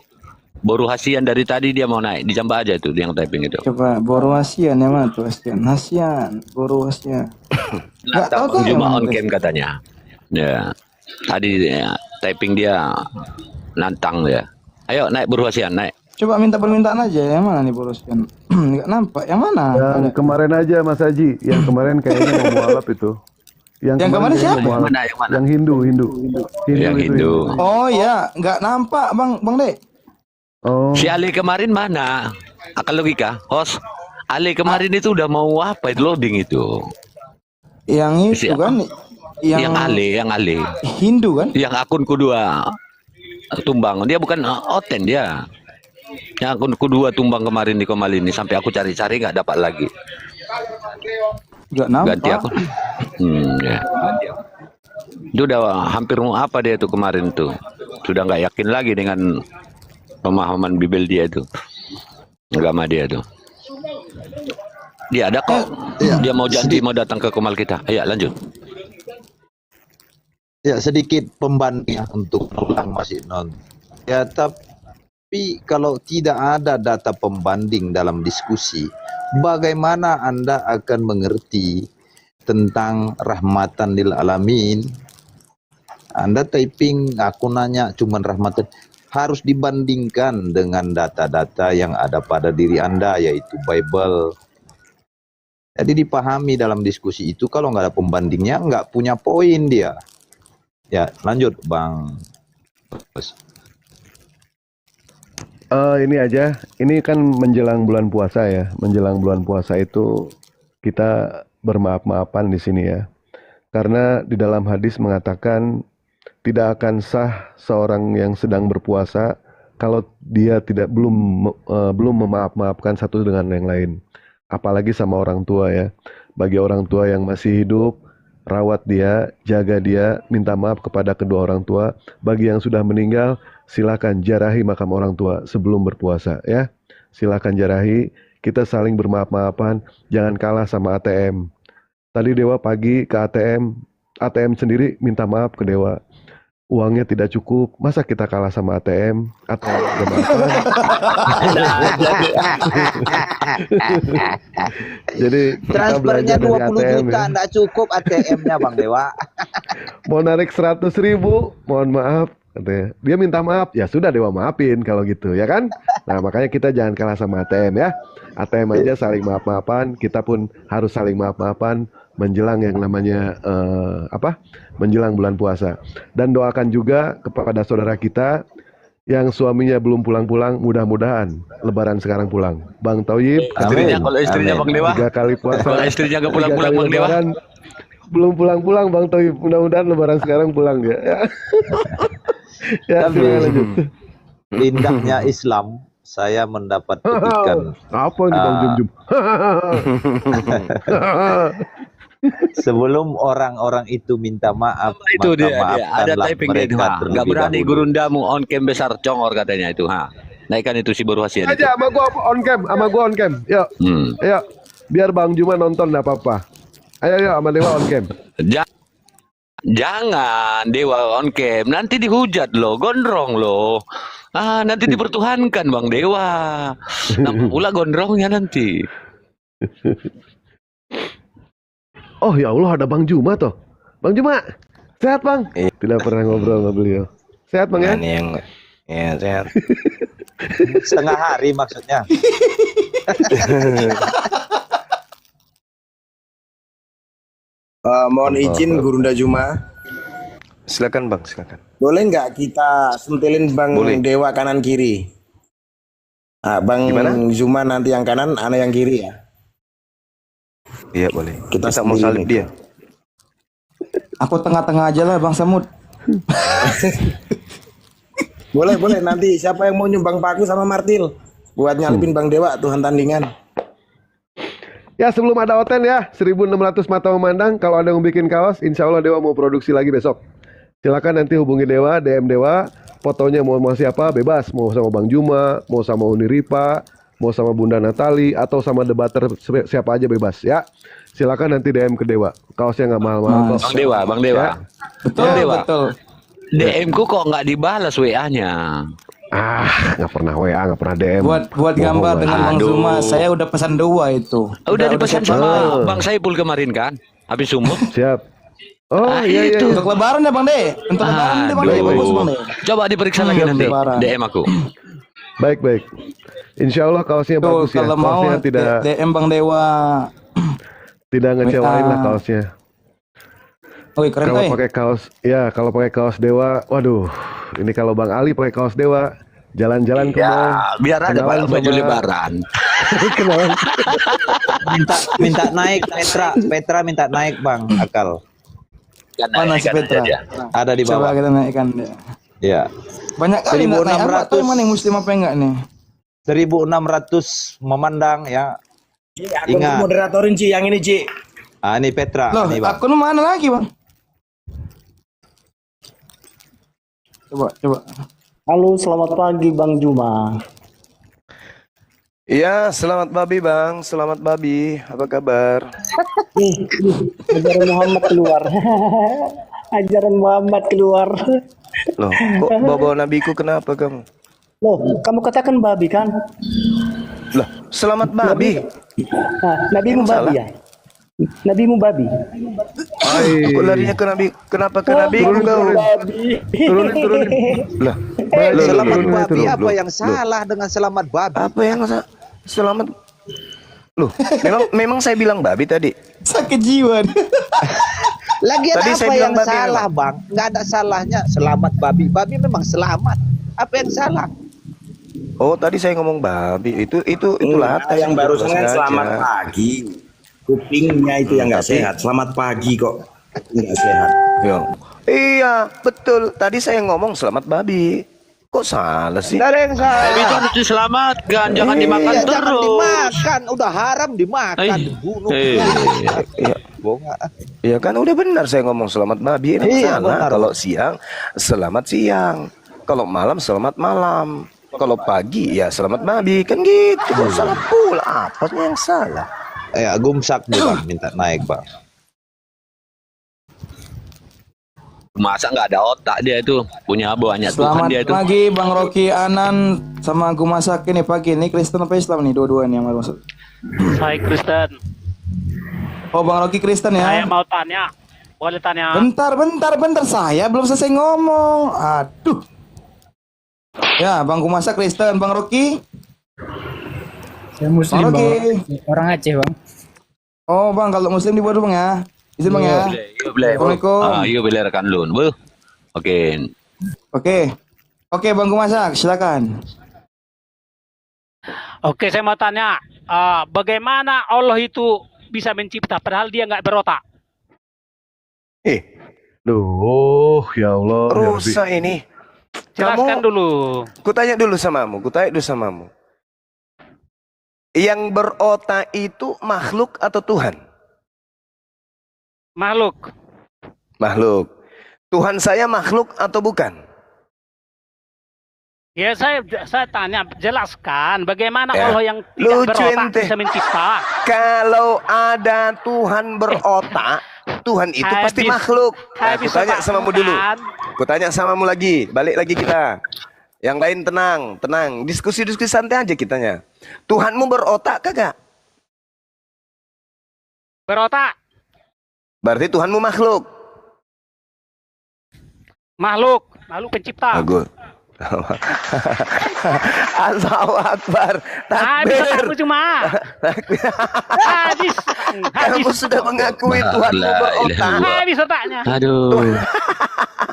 Baru hasian dari tadi dia mau naik. Dijambah aja itu yang typing itu. Coba Boru Hasian yang mana tuh Hasian? Boru Hasian. Nggak tahu tuh Cuma yang on mana tuh. cam katanya. Ya. Tadi ya, typing dia nantang ya. Ayo naik Boru Hasian, naik. Coba minta permintaan aja yang mana nih Boru Hasian? Nggak nampak yang mana? Yang kemarin aja Mas Haji, yang kemarin kayaknya mau mualaf itu. Yang kemarin kayaknya siapa? mau mualaf. Yang mana? Yang Hindu. Yang itu Hindu. Oh ya, nggak nampak Bang Dek. Oh, Si Ali kemarin mana? Akal logika, host. Ali kemarin itu udah mau apa itu loading itu? Yang itu Siapa? kan Yang Ali. Hindu kan? Yang akun kedua tumbang. Dia bukan Oten dia. Yang akun kedua tumbang kemarin di Komal ini sampai aku cari-cari nggak dapat lagi. Nggak nampak. Ganti akun. Ya. Itu udah hampir mau apa dia tuh kemarin tuh. sudah nggak yakin lagi dengan pemahaman Bible dia itu, agama dia itu. Dia ada kok, dia mau janji mau datang ke Kemal kita. Ayo lanjut. Ya, sedikit pembanding untuk ulang masih non. Ya, tapi kalau tidak ada data pembanding dalam diskusi, bagaimana Anda akan mengerti tentang rahmatan lil alamin? Anda typing, aku nanya cuman rahmatan, harus dibandingkan dengan data-data yang ada pada diri Anda, yaitu Bible. Jadi dipahami dalam diskusi itu, kalau nggak ada pembandingnya, nggak punya poin dia. Ya, lanjut Bang. Ini aja, ini kan menjelang bulan puasa ya. Menjelang bulan puasa itu kita bermaaf-maafan di sini ya. Karena di dalam hadis mengatakan tidak akan sah seorang yang sedang berpuasa kalau dia belum memaaf-maafkan satu dengan yang lain. Apalagi sama orang tua ya. Bagi orang tua yang masih hidup, rawat dia, jaga dia, minta maaf kepada kedua orang tua. Bagi yang sudah meninggal, silakan jarahi makam orang tua sebelum berpuasa ya. Silakan jarahi, kita saling bermaaf-maafan, jangan kalah sama ATM. Tadi Dewa pagi ke ATM sendiri minta maaf ke Dewa. Uangnya tidak cukup, masa kita kalah sama ATM? ATM udah maafan. Jadi kita Transfernya belajar dari 20 ATM juta, ya. enggak cukup ATM-nya Bang Dewa. Mau narik 100.000, mohon maaf. Katanya. Dia minta maaf, ya sudah Dewa maafin kalau gitu ya kan. Nah makanya kita jangan kalah sama ATM ya. ATM aja saling maaf-maafan, kita pun harus saling maaf-maafan menjelang yang namanya menjelang bulan puasa. Dan doakan juga kepada saudara kita yang suaminya belum pulang-pulang, mudah-mudahan Lebaran sekarang pulang. Bang Toyib, Istrinya, kalau istrinya Bang Dewa, 3 kali puasa, kalau istrinya nggak 3 pulang-pulang kali Bang Dewa. Lebaran, belum pulang-pulang Bang Toyib, mudah-mudahan Lebaran sekarang pulang ya. Ya, Tapi silakan lanjut. indahnya Islam, saya mendapat petikan Apa ini Bang Jum Jum? sebelum orang-orang itu minta maaf, Itu maka dia, ada maafkanlah typing dia itu. mereka Nggak terlebih berani dahulu. gurundamu on cam besar congor katanya itu. Naikkan itu si Burhasian itu. Aja sama gua on cam. Yuk. Ayo. Biar Bang Juma nonton enggak apa-apa. Ayo sama Dewa on cam. Jangan Dewa on cam, nanti dihujat loh, gondrong loh. Nanti dipertuhankan Bang Dewa. Nampak pula gondrongnya nanti. Oh ya Allah, ada Bang Juma toh. Bang Juma, sehat Bang? Tidak pernah ngobrol sama beliau. Sehat Bang ya? Ini yang ya sehat. Setengah hari maksudnya. Mohon izin Gurunda Juma, Silakan Bang, silakan. boleh nggak kita sentilin Bang Boleh. Dewa kanan kiri? Bang Gimana? Zuma nanti yang kanan, ana yang kiri ya. Iya boleh. Kita Kita mau sendiri salib nih. dia. Aku tengah-tengah aja lah Bang Samud. Boleh nanti siapa yang mau nyumbang paku sama martil buat nyalipin Bang Dewa Tuhan tandingan. Ya sebelum ada Oten ya, 1.600 mata memandang. Kalau ada yang bikin kaos, insya Allah Dewa mau produksi lagi besok. Silakan nanti hubungi Dewa, DM Dewa. Fotonya mau siapa, bebas. Mau sama Bang Juma, mau sama Uni Ripa, mau sama Bunda Natali, atau sama debater siapa aja bebas ya. Silakan nanti DM ke Dewa. Kaosnya nggak mahal-mahal kok. Bang Dewa. Ya. Betul, Bang Dewa. betul. DM ku kok nggak dibalas WA-nya. Nggak pernah WA, nggak pernah DM. Buat gambar dengan Bang Aduh. Zuma, saya udah pesan 2 itu. Udah dipesan siap. sama Bang Saipul kemarin kan? Habis sumur. Siap. Oh iya. itu. Untuk lebaran ya Bang De. Untuk lebaran deh Bang De, bagus Bang De. Coba diperiksa lagi nanti Lebaran. DM aku. Baik. Insya Allah kaosnya Tuh, bagus ya. kalau mau Kaosnya tidak DM Bang Dewa. ngecewain lah kaosnya. Wih, keren Kalau tuh. pakai kaos, ya kalau pakai kaos Dewa, waduh, ini kalau Bang Ali pakai kaos Dewa, jalan-jalan ke mall, Biar ada kenalan baju sama- lebaran. kenalan. minta naik Petra minta naik Bang Akal. Mana si Petra? Ada di Iya. Coba bawah. kita naikkan dia. Ya. Banyak kali nggak naik. Apa tuh 1.600. mana yang muslim apa enggak nih? 1.600 memandang ya. Aku Ingat. moderatorin Ci yang ini Ci. Ini Petra Loh, nih Bang. akun mana lagi Bang? Coba. Halo, selamat pagi Bang Juma. Iya, selamat babi Bang, selamat babi. Apa kabar? Ajaran Muhammad keluar. Ajaran Muhammad keluar. Loh, kok bawa nabiku kenapa kamu? Loh, kamu katakan babi kan? Lah, selamat babi. Nah, nabimu Yang babi salah. ya? Nabimu babi. Kok larinya ke nabi? Kenapa ke nabiku kau? Babi. Turunin. Lah, Selamat loh, babi, loh, apa loh, yang salah dengan selamat babi? apa yang selamat? Loh, memang saya bilang babi tadi. Sakit jiwa. Lagian Tadi saya apa bilang yang babi salah, Bang? Nggak ada salahnya. Selamat babi. Babi memang selamat. Apa yang salah? Oh, tadi saya ngomong babi. Itu Itulah latah yang barusan kan sengaja. selamat pagi. Kupingnya itu yang nggak sehat. Selamat pagi kok nggak sehat. Ya. Iya, betul. Tadi saya ngomong selamat babi. Kok salah sih? Nggak ada yang salah. Tapi itu harus diselamatkan, jangan dimakan Iya, jangan terus. dimakan. Udah haram dimakan, Eh, dibunuh. Iya. Bonga. Ya kan udah benar saya ngomong selamat babi. Ini Iya, salah. benar. Kalau siang, selamat siang. Kalau malam, selamat malam. Kalau pagi, ya selamat babi. Kan gitu. Kok salah pula? Apa yang salah? Gumsak nih Bang, minta naik Bang. Masa nggak ada otak dia itu, punya banyak Tuhan Selamat dia itu. pagi Bang Rocky Anan sama Gu Masak ini pagi. Ini Kristen apa Islam nih dua-dua nih yang baru masuk. Saya Kristen. Oh Bang Rocky Kristen Saya ya. mau tanya. Boleh tanya? Bentar. Saya belum selesai ngomong. Aduh. Ya Bang Gu Masak Kristen, Bang Rocky. Saya Muslim, Bang Bang. Rocky. Orang Aceh, Bang. Oh Bang, kalau Muslim dibuat dulu Bang ya. Izin Bang ya. Boleh. Assalamualaikum. Iya boleh rekan Lun. Oke. Oke Bang Gu Masak, silakan. Oke, saya mau tanya. Bagaimana Allah itu bisa mencipta padahal dia nggak berotak? Duh, ya Allah. ya Rabbi. Rusak ini. Jelaskan dulu. Kutanya dulu samamu. Yang berotak itu makhluk atau Tuhan? Makhluk. Makhluk. Tuhan saya makhluk atau bukan? Ya saya tanya, jelaskan bagaimana Ya. Allah yang tidak Lucu berotak ente. bisa mencipta. Kalau ada Tuhan berotak, Tuhan itu pasti Habis. makhluk. Nah, Habis kutanya otak samamu dulu. bukan? Kutanya samamu lagi. Balik lagi kita. Yang lain tenang. Diskusi santai aja kitanya. Tuhanmu berotak kagak? Berotak. Berarti Tuhanmu makhluk. Makhluk pencipta. Bagus. Allahu Akbar. Habis otakmu Takbir. cuma. Habis. Kamu sudah mengakui Tuhanmu La ilaha berotak. illallah. Habis otaknya. Aduh.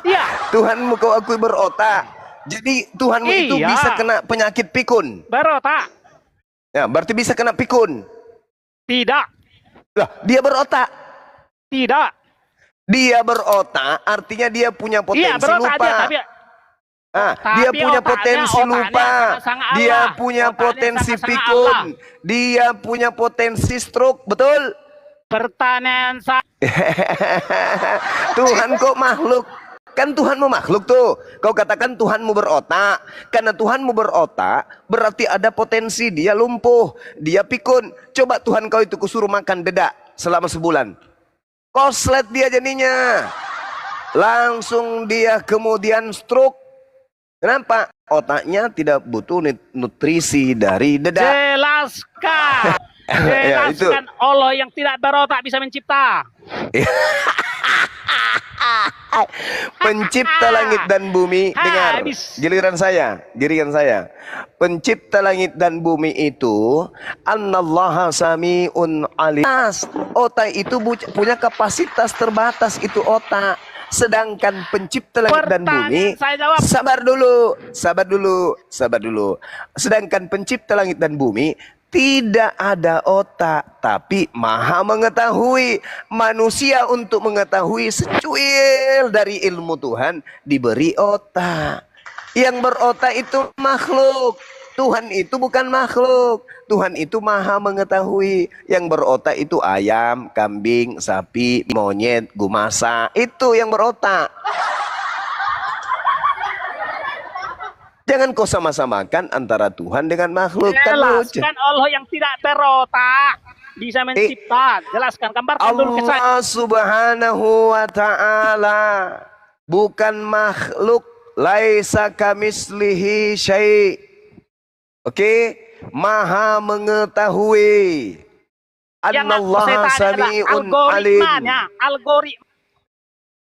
Iya. Tuhanmu kau akui berotak. Jadi Tuhanmu itu Iya. bisa kena penyakit pikun. Berotak. Ya, berarti bisa kena pikun. Tidak. Lah, dia berotak. Tidak. Dia berotak, artinya dia punya potensi Iya, berotak lupa. aja, tapi Dia punya potensi lupa. sangat-sangat Dia Allah. punya Otaknya potensi sangat-sangat pikun. Allah. Dia punya potensi stroke, betul? Pertanyaan saya. Tuhan kok makhluk? Kan Tuhanmu makhluk tuh. Kau katakan Tuhanmu berotak. Karena Tuhanmu berotak, berarti ada potensi dia lumpuh, dia pikun. Coba Tuhan kau itu kusuruh makan dedak selama sebulan. Koslet dia jadinya. Langsung dia kemudian stroke. Kenapa? Otaknya tidak butuh nutrisi dari dedak. Jelaskan. Ya, itu. Jelaskan Allah yang tidak berotak bisa mencipta. Pencipta langit dan bumi, dengar. Habis. Giliran saya. Pencipta langit dan bumi itu Annallaha sami'un alim. Otak itu punya kapasitas terbatas, itu otak. Sedangkan pencipta langit dan bumi, Pertanyaan saya jawab. sabar dulu. Sedangkan pencipta langit dan bumi tidak ada otak, tapi maha mengetahui. Manusia untuk mengetahui secuil dari ilmu Tuhan diberi otak. Yang berotak itu makhluk. Tuhan itu bukan makhluk. Tuhan itu maha mengetahui. Yang berotak itu ayam, kambing, sapi, monyet, gumasa. Itu yang berotak. Jangan kau sama-samakan antara Tuhan dengan makhluk. Kan lucu. Jelaskan Allah yang tidak berotak bisa mencipta. Jelaskan, gambarkan dulu ke saya. Allah subhanahu wa ta'ala bukan makhluk. Laisa kamislihi syai'. Oke? Maha mengetahui. Annallaha sami'un alim. Algoritma.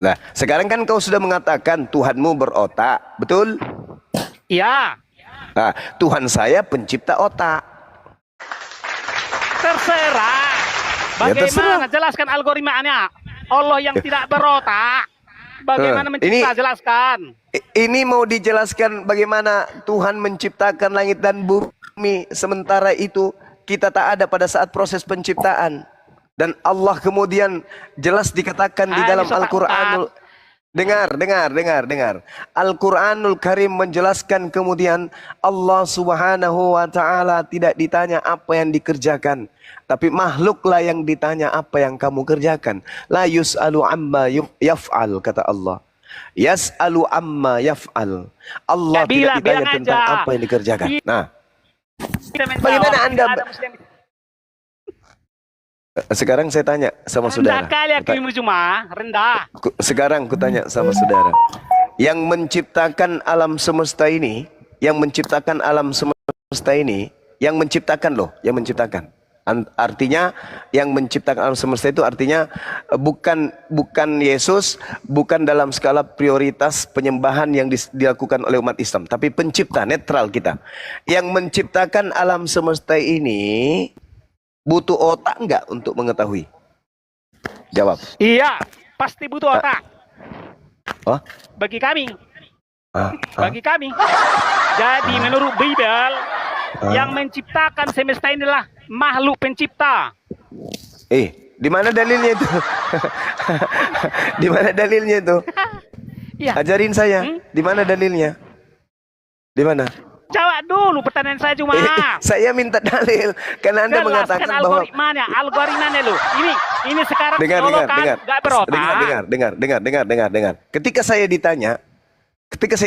Nah, sekarang kan kau sudah mengatakan Tuhanmu berotak, betul? Iya. Nah, Tuhan saya pencipta otak. Terserah. Bagaimana jelaskan algoritmanya? Allah yang tidak berotak. Bagaimana mencipta? Jelaskan. Ini mau dijelaskan bagaimana Tuhan menciptakan langit dan bumi, sementara itu kita tak ada pada saat proses penciptaan. Dan Allah kemudian jelas dikatakan di dalam Al-Quranul. Dengar. Al-Quranul Karim menjelaskan kemudian Allah subhanahu wa ta'ala tidak ditanya apa yang dikerjakan. Tapi makhluklah yang ditanya apa yang kamu kerjakan. La yus'alu amma yaf'al, kata Allah. Yas'alu amma yaf'al. Allah tidak ditanya tentang apa yang dikerjakan. Nah, bagaimana Anda... Sekarang saya tanya sama saudara. Rendah kali aku cuma rendah. Sekarang ku tanya sama saudara. Yang menciptakan alam semesta ini, yang menciptakan alam semesta ini, yang menciptakan loh, yang menciptakan. Artinya yang menciptakan alam semesta itu artinya bukan Yesus, bukan dalam skala prioritas penyembahan yang dilakukan oleh umat Islam, tapi pencipta, netral kita. Yang menciptakan alam semesta ini butuh otak enggak untuk mengetahui? Jawab. Iya, pasti butuh otak. Oh? Bagi kami. Bagi kami. Jadi menurut Bible, yang menciptakan semesta inilah makhluk pencipta. Di mana dalilnya itu? Di mana dalilnya itu? Ya. Ajarin saya. Di mana dalilnya? Di mana? Jawab dulu pertanyaan saya cuma. Saya minta dalil karena Anda mengatakan bahwa algoritmanya lo. Ini sekarang dengar. nggak berotak. Dengar. Ketika saya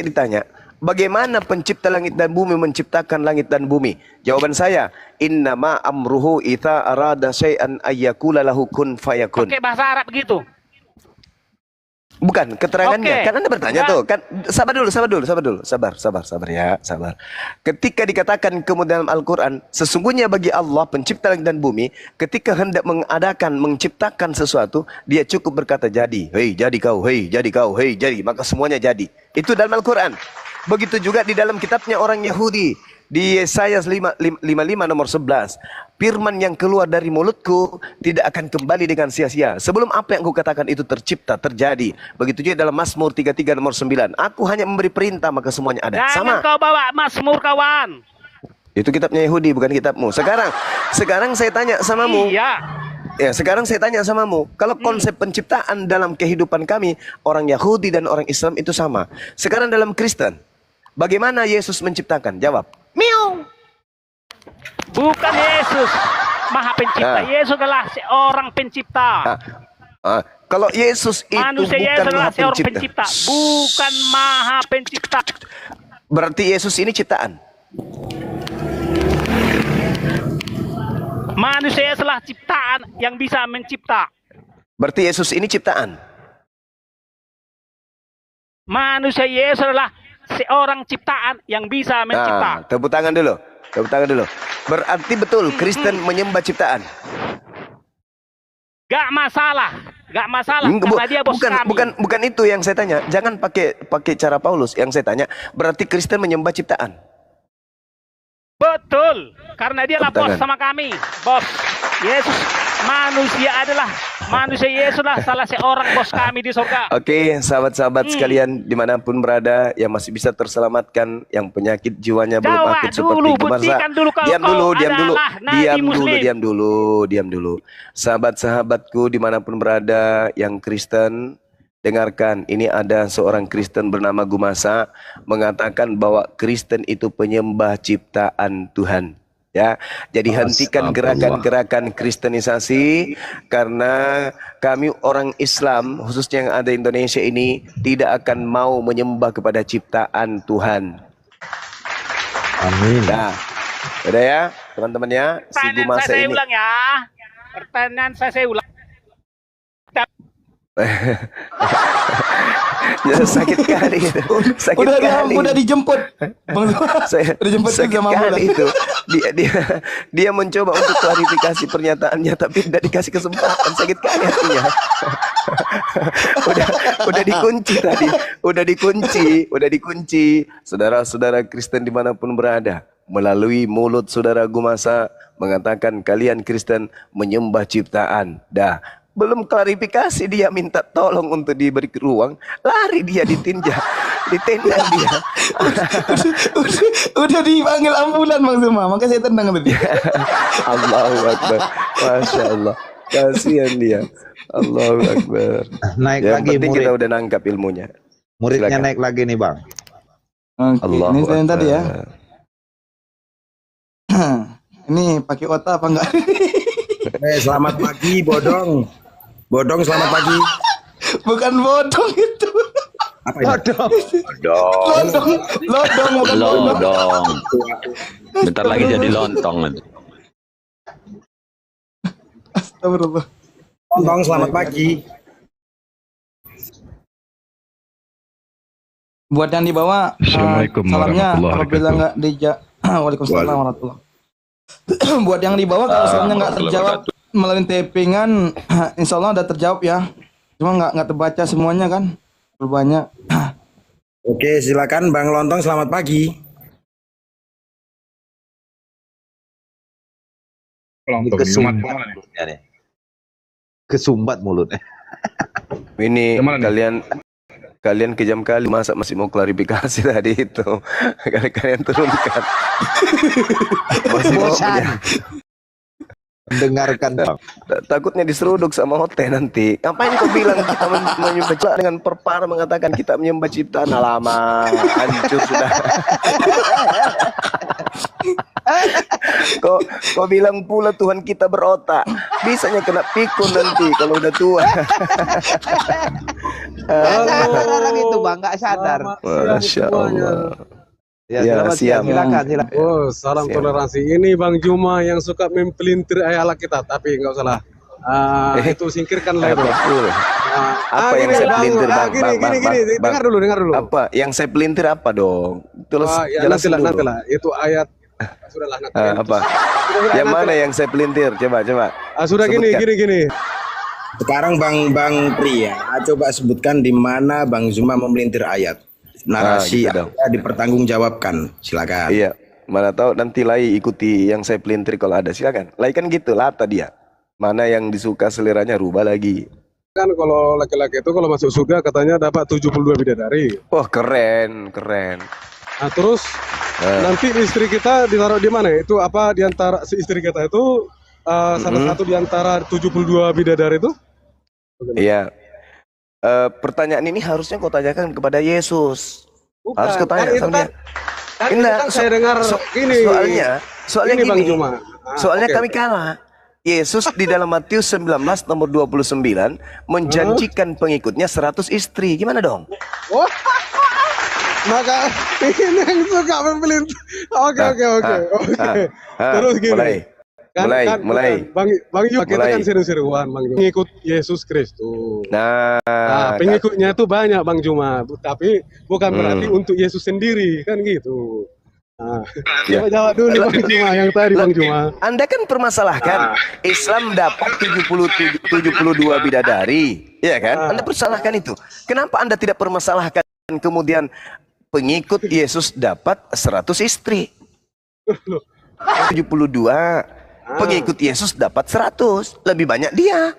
ditanya, bagaimana pencipta langit dan bumi menciptakan langit dan bumi? Jawaban saya, innama amruhu idza arada syai'an ayyakula lahu kun fayakun. Pakai bahasa Arab begitu. Bukan, keterangannya. Kan Anda bertanya tuh, kan sabar dulu. Sabar ya. Ketika dikatakan kemudian dalam Al-Qur'an, sesungguhnya bagi Allah pencipta langit dan bumi, ketika hendak menciptakan sesuatu, dia cukup berkata jadi. Hei, jadi kau, maka semuanya jadi. Itu dalam Al-Qur'an. Begitu juga di dalam kitabnya orang Yahudi, di Yesaya 55 nomor 11. Firman yang keluar dari mulutku tidak akan kembali dengan sia-sia. Sebelum apa yang aku katakan itu tercipta, terjadi. Begitu juga dalam Mazmur 33 nomor 9. Aku hanya memberi perintah maka semuanya ada. Jangan kau bawa Mazmur, kawan. Itu kitabnya Yahudi, bukan kitabmu. Sekarang saya tanya samamu. Iya. Ya, sekarang saya tanya samamu. Kalau konsep penciptaan dalam kehidupan kami, orang Yahudi dan orang Islam itu sama. Sekarang dalam Kristen, bagaimana Yesus menciptakan? Jawab. Miau. Bukan Yesus Maha Pencipta. Yesus adalah seorang pencipta. Kalau Yesus itu manusia bukan Yesus adalah Maha seorang Pencipta, bukan Maha Pencipta. Berarti Yesus ini ciptaan. Manusia adalah ciptaan yang bisa mencipta. Berarti Yesus ini ciptaan. Manusia Yesus adalah seorang ciptaan yang bisa mencipta. Tepuk tangan dulu. Berarti betul Kristen menyembah ciptaan. Gak masalah. Karena dia bos kami. Bukan itu yang saya tanya. Jangan pakai cara Paulus. Yang saya tanya, berarti Kristen menyembah ciptaan. Betul. Karena dia lah bos sama kami. Bos. Yesus manusia Yesus lah salah seorang bos kami di surga. Oke, sahabat-sahabat sekalian dimanapun berada yang masih bisa terselamatkan, yang penyakit jiwanya belum akut seperti Gumarza. Diam dulu. Sahabat-sahabatku dimanapun berada yang Kristen, dengarkan, ini ada seorang Kristen bernama Gumasa mengatakan bahwa Kristen itu penyembah ciptaan Tuhan. Ya, jadi hentikan gerakan-gerakan kristenisasi karena kami orang Islam khususnya yang ada di Indonesia ini tidak akan mau menyembah kepada ciptaan Tuhan. Amin. Dah. Udah ya, teman-teman ya. Si Pertanyaan Gumasa saya ini. ulang ya. Pertanyaan saya ulang. Ya, sakit kali itu. Sakit kali. Udah dijemput. Bang Saya udah jemput sakit sama kali bulan. itu. Dia mencoba untuk klarifikasi pernyataannya tapi tidak dikasih kesempatan. Sakit kali hatinya. udah dikunci tadi. Udah dikunci. Saudara-saudara Kristen dimanapun berada, melalui mulut saudara Gumasa mengatakan kalian Kristen menyembah ciptaan. Dah. Belum klarifikasi dia minta tolong untuk diberi ruang, lari dia ditendang dia. Udah dipanggil ambulan Bang Zuma, makanya saya tendang tadi. Allahu Akbar. Masya Allah. Kasihan dia. Allahu Akbar. Naik Yang lagi penting murid. kita udah nangkap ilmunya. Muridnya Silakan. naik lagi nih Bang. Oke, Allahu ini saya yang Akbar. tadi ya. Ini pakai otak apa enggak? Selamat pagi, Bodong. Bodong, selamat pagi. Bukan bodong itu. Apa ini? Lodong bukan bodong. Lodong. Bentar lagi jadi lontong. Astagfirullah. Bodong, selamat pagi. Buat yang di bawah, Assalamualaikum salamnya warahmatullahi apabila nggak Waalaikumsalam warahmatullahi. Buat yang di bawah kalau salamnya nggak terjawab melalui tappingan, insya Allah udah terjawab ya. Cuma nggak terbaca semuanya kan, banyak. Oke, silakan Bang Lontong, selamat pagi. Ini kesumbat mulutnya nih. Kesumbat mulutnya. Ini kalian kejam kali, masa masih mau klarifikasi tadi itu. Kalian turunkan. Masih mau Bosan. Mendengarkan Bang. takutnya diseruduk sama hotel nanti. Ngapain kau bilang kita menyembah ciptaan dengan perpara mengatakan kita menyembah ciptaan? Lama hancur sudah. Kau bilang pula Tuhan kita berotak. Bisanya kena pikun nanti kalau udah tua. Orang itu Bang nggak sadar. Masya Allah. Ya, Ya, selamat siap. siang. Silakan. Oh, salam Siap. toleransi. Ini Bang Juma yang suka mempelintir ayat kita, tapi nggak usah lah. Itu singkirkanlah itu. Betul. Apa yang gini, saya Bang, pelintir, Bang? gini, Bang, gini, Bang, gini. Bang. Dengar dulu. Apa yang saya pelintir apa dong? Terus Ya, jelasin dulu. nantilah. Itu ayat. Sudahlah, nanti. Apa? Yang mana yang saya pelintir? Coba. Sudah gini. Sekarang Bang Pria, coba sebutkan di mana Bang Zuma memelintir ayat. Narasi gitu dong. Anda dipertanggungjawabkan. Silakan. Iya, mana tahu nanti Lai ikuti yang saya pelintir kalau ada. Silakan. Lai kan gitu, lata dia. Mana yang disuka seleranya rubah lagi. Kan kalau laki-laki itu kalau masuk surga katanya dapat 72 bidadari. Wah, keren. Nah, terus nanti istri kita ditaruh di mana? Itu apa di antara si istri kita itu salah satu di antara 72 bidadari itu? Iya. Pertanyaan ini harusnya kau tanyakan kepada Yesus. Bukan. Harus kau tanya Kan itu sama dia. kan itu Enggak, kan saya dengar gini. Soalnya Ini Bang gini. Juma. Soalnya Oke, kami oke. kalah. Yesus di dalam Matius 19 nomor 29 menjanjikan pengikutnya 100 istri. Gimana dong? Wah. Maka ini yang suka mempelintir. Oke. Terus gini. Mulai. Bang Juma kita Mulai. kan seru-seruan Bang Juma. Pengikut Yesus Kristus. Nah, Pengikutnya itu banyak Bang Juma, tapi bukan berarti untuk Yesus sendiri kan gitu. Nah, Ya. coba jawab dulu Bang Juma yang tadi Bang Juma. Anda kan permasalahkan Islam dapat 72 bidadari, ya kan? Anda persalahkan itu. Kenapa Anda tidak permasalahkan kemudian pengikut Yesus dapat 100 istri? 72 pengikut Yesus dapat 100, lebih banyak dia.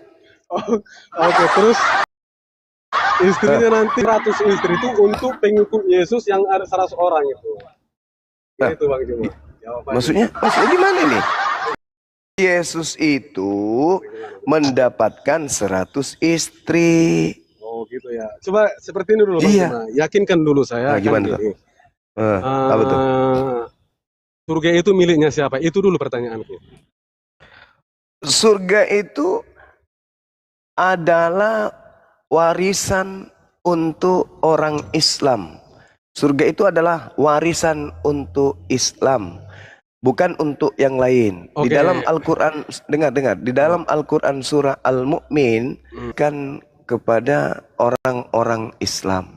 Oke, terus istrinya nanti 100 istri itu untuk pengikut Yesus yang ada 100 orang itu. Nah, Itu Bang Juma. Jawabannya. Maksudnya gimana nih? Yesus itu mendapatkan 100 istri. Oh gitu ya. Coba seperti ini dulu Bang Iya. Juma. Yakinkan dulu saya. Nah, gimana tuh? gini. Apa tuh? Surga itu miliknya siapa? Itu dulu pertanyaanku. Surga itu adalah warisan untuk orang Islam. Surga itu adalah warisan untuk Islam, bukan untuk yang lain. Di Oke. dalam Al-Quran, dengar, di dalam Al-Quran surah Al-Mu'min kan kepada orang-orang Islam.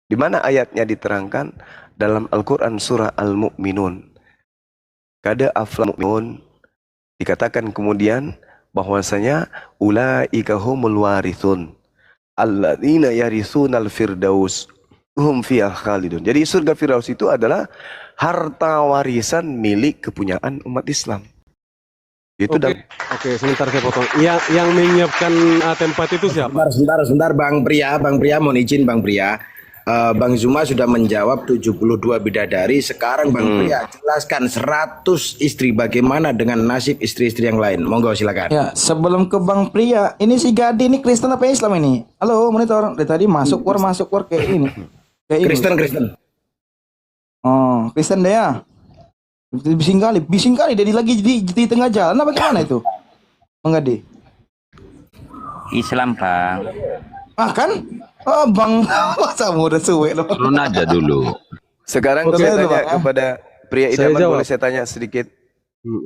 Di mana ayatnya diterangkan dalam Al-Quran surah Al-Mu'minun. Kada aflahul mu'minun, dikatakan kemudian bahwasanya ulaika humul warithun alladzina yaritsunal firdaus hum fiha khalidun. Jadi surga Firdaus itu adalah harta warisan milik kepunyaan umat Islam. Itu Oke, oke, sebentar saya potong. Yang menyiapkan tempat itu siapa? Sebentar, Bang Pria, mohon izin Bang Pria. Bang Zuma sudah menjawab 72 bidadari. Sekarang Bang Pria jelaskan 100 istri, bagaimana dengan nasib istri-istri yang lain. Monggo silakan. Ya, sebelum ke Bang Pria, ini si Gadi ini Kristen apa Islam ini? Halo, monitor. Dari tadi masuk keluar kayak ini. Kayak ini. Kristen. Oh, Kristen deh ya. Bising kali dia lagi di tengah jalan apa gimana itu? Bang Gadi. Islam, Bang. Ah kan? Oh, Bang, masa muda suwe loh. Turun aja dulu. Sekarang Oke, saya itu, tanya Bang, ya. kepada pria Saya idaman, jawab. boleh saya tanya sedikit?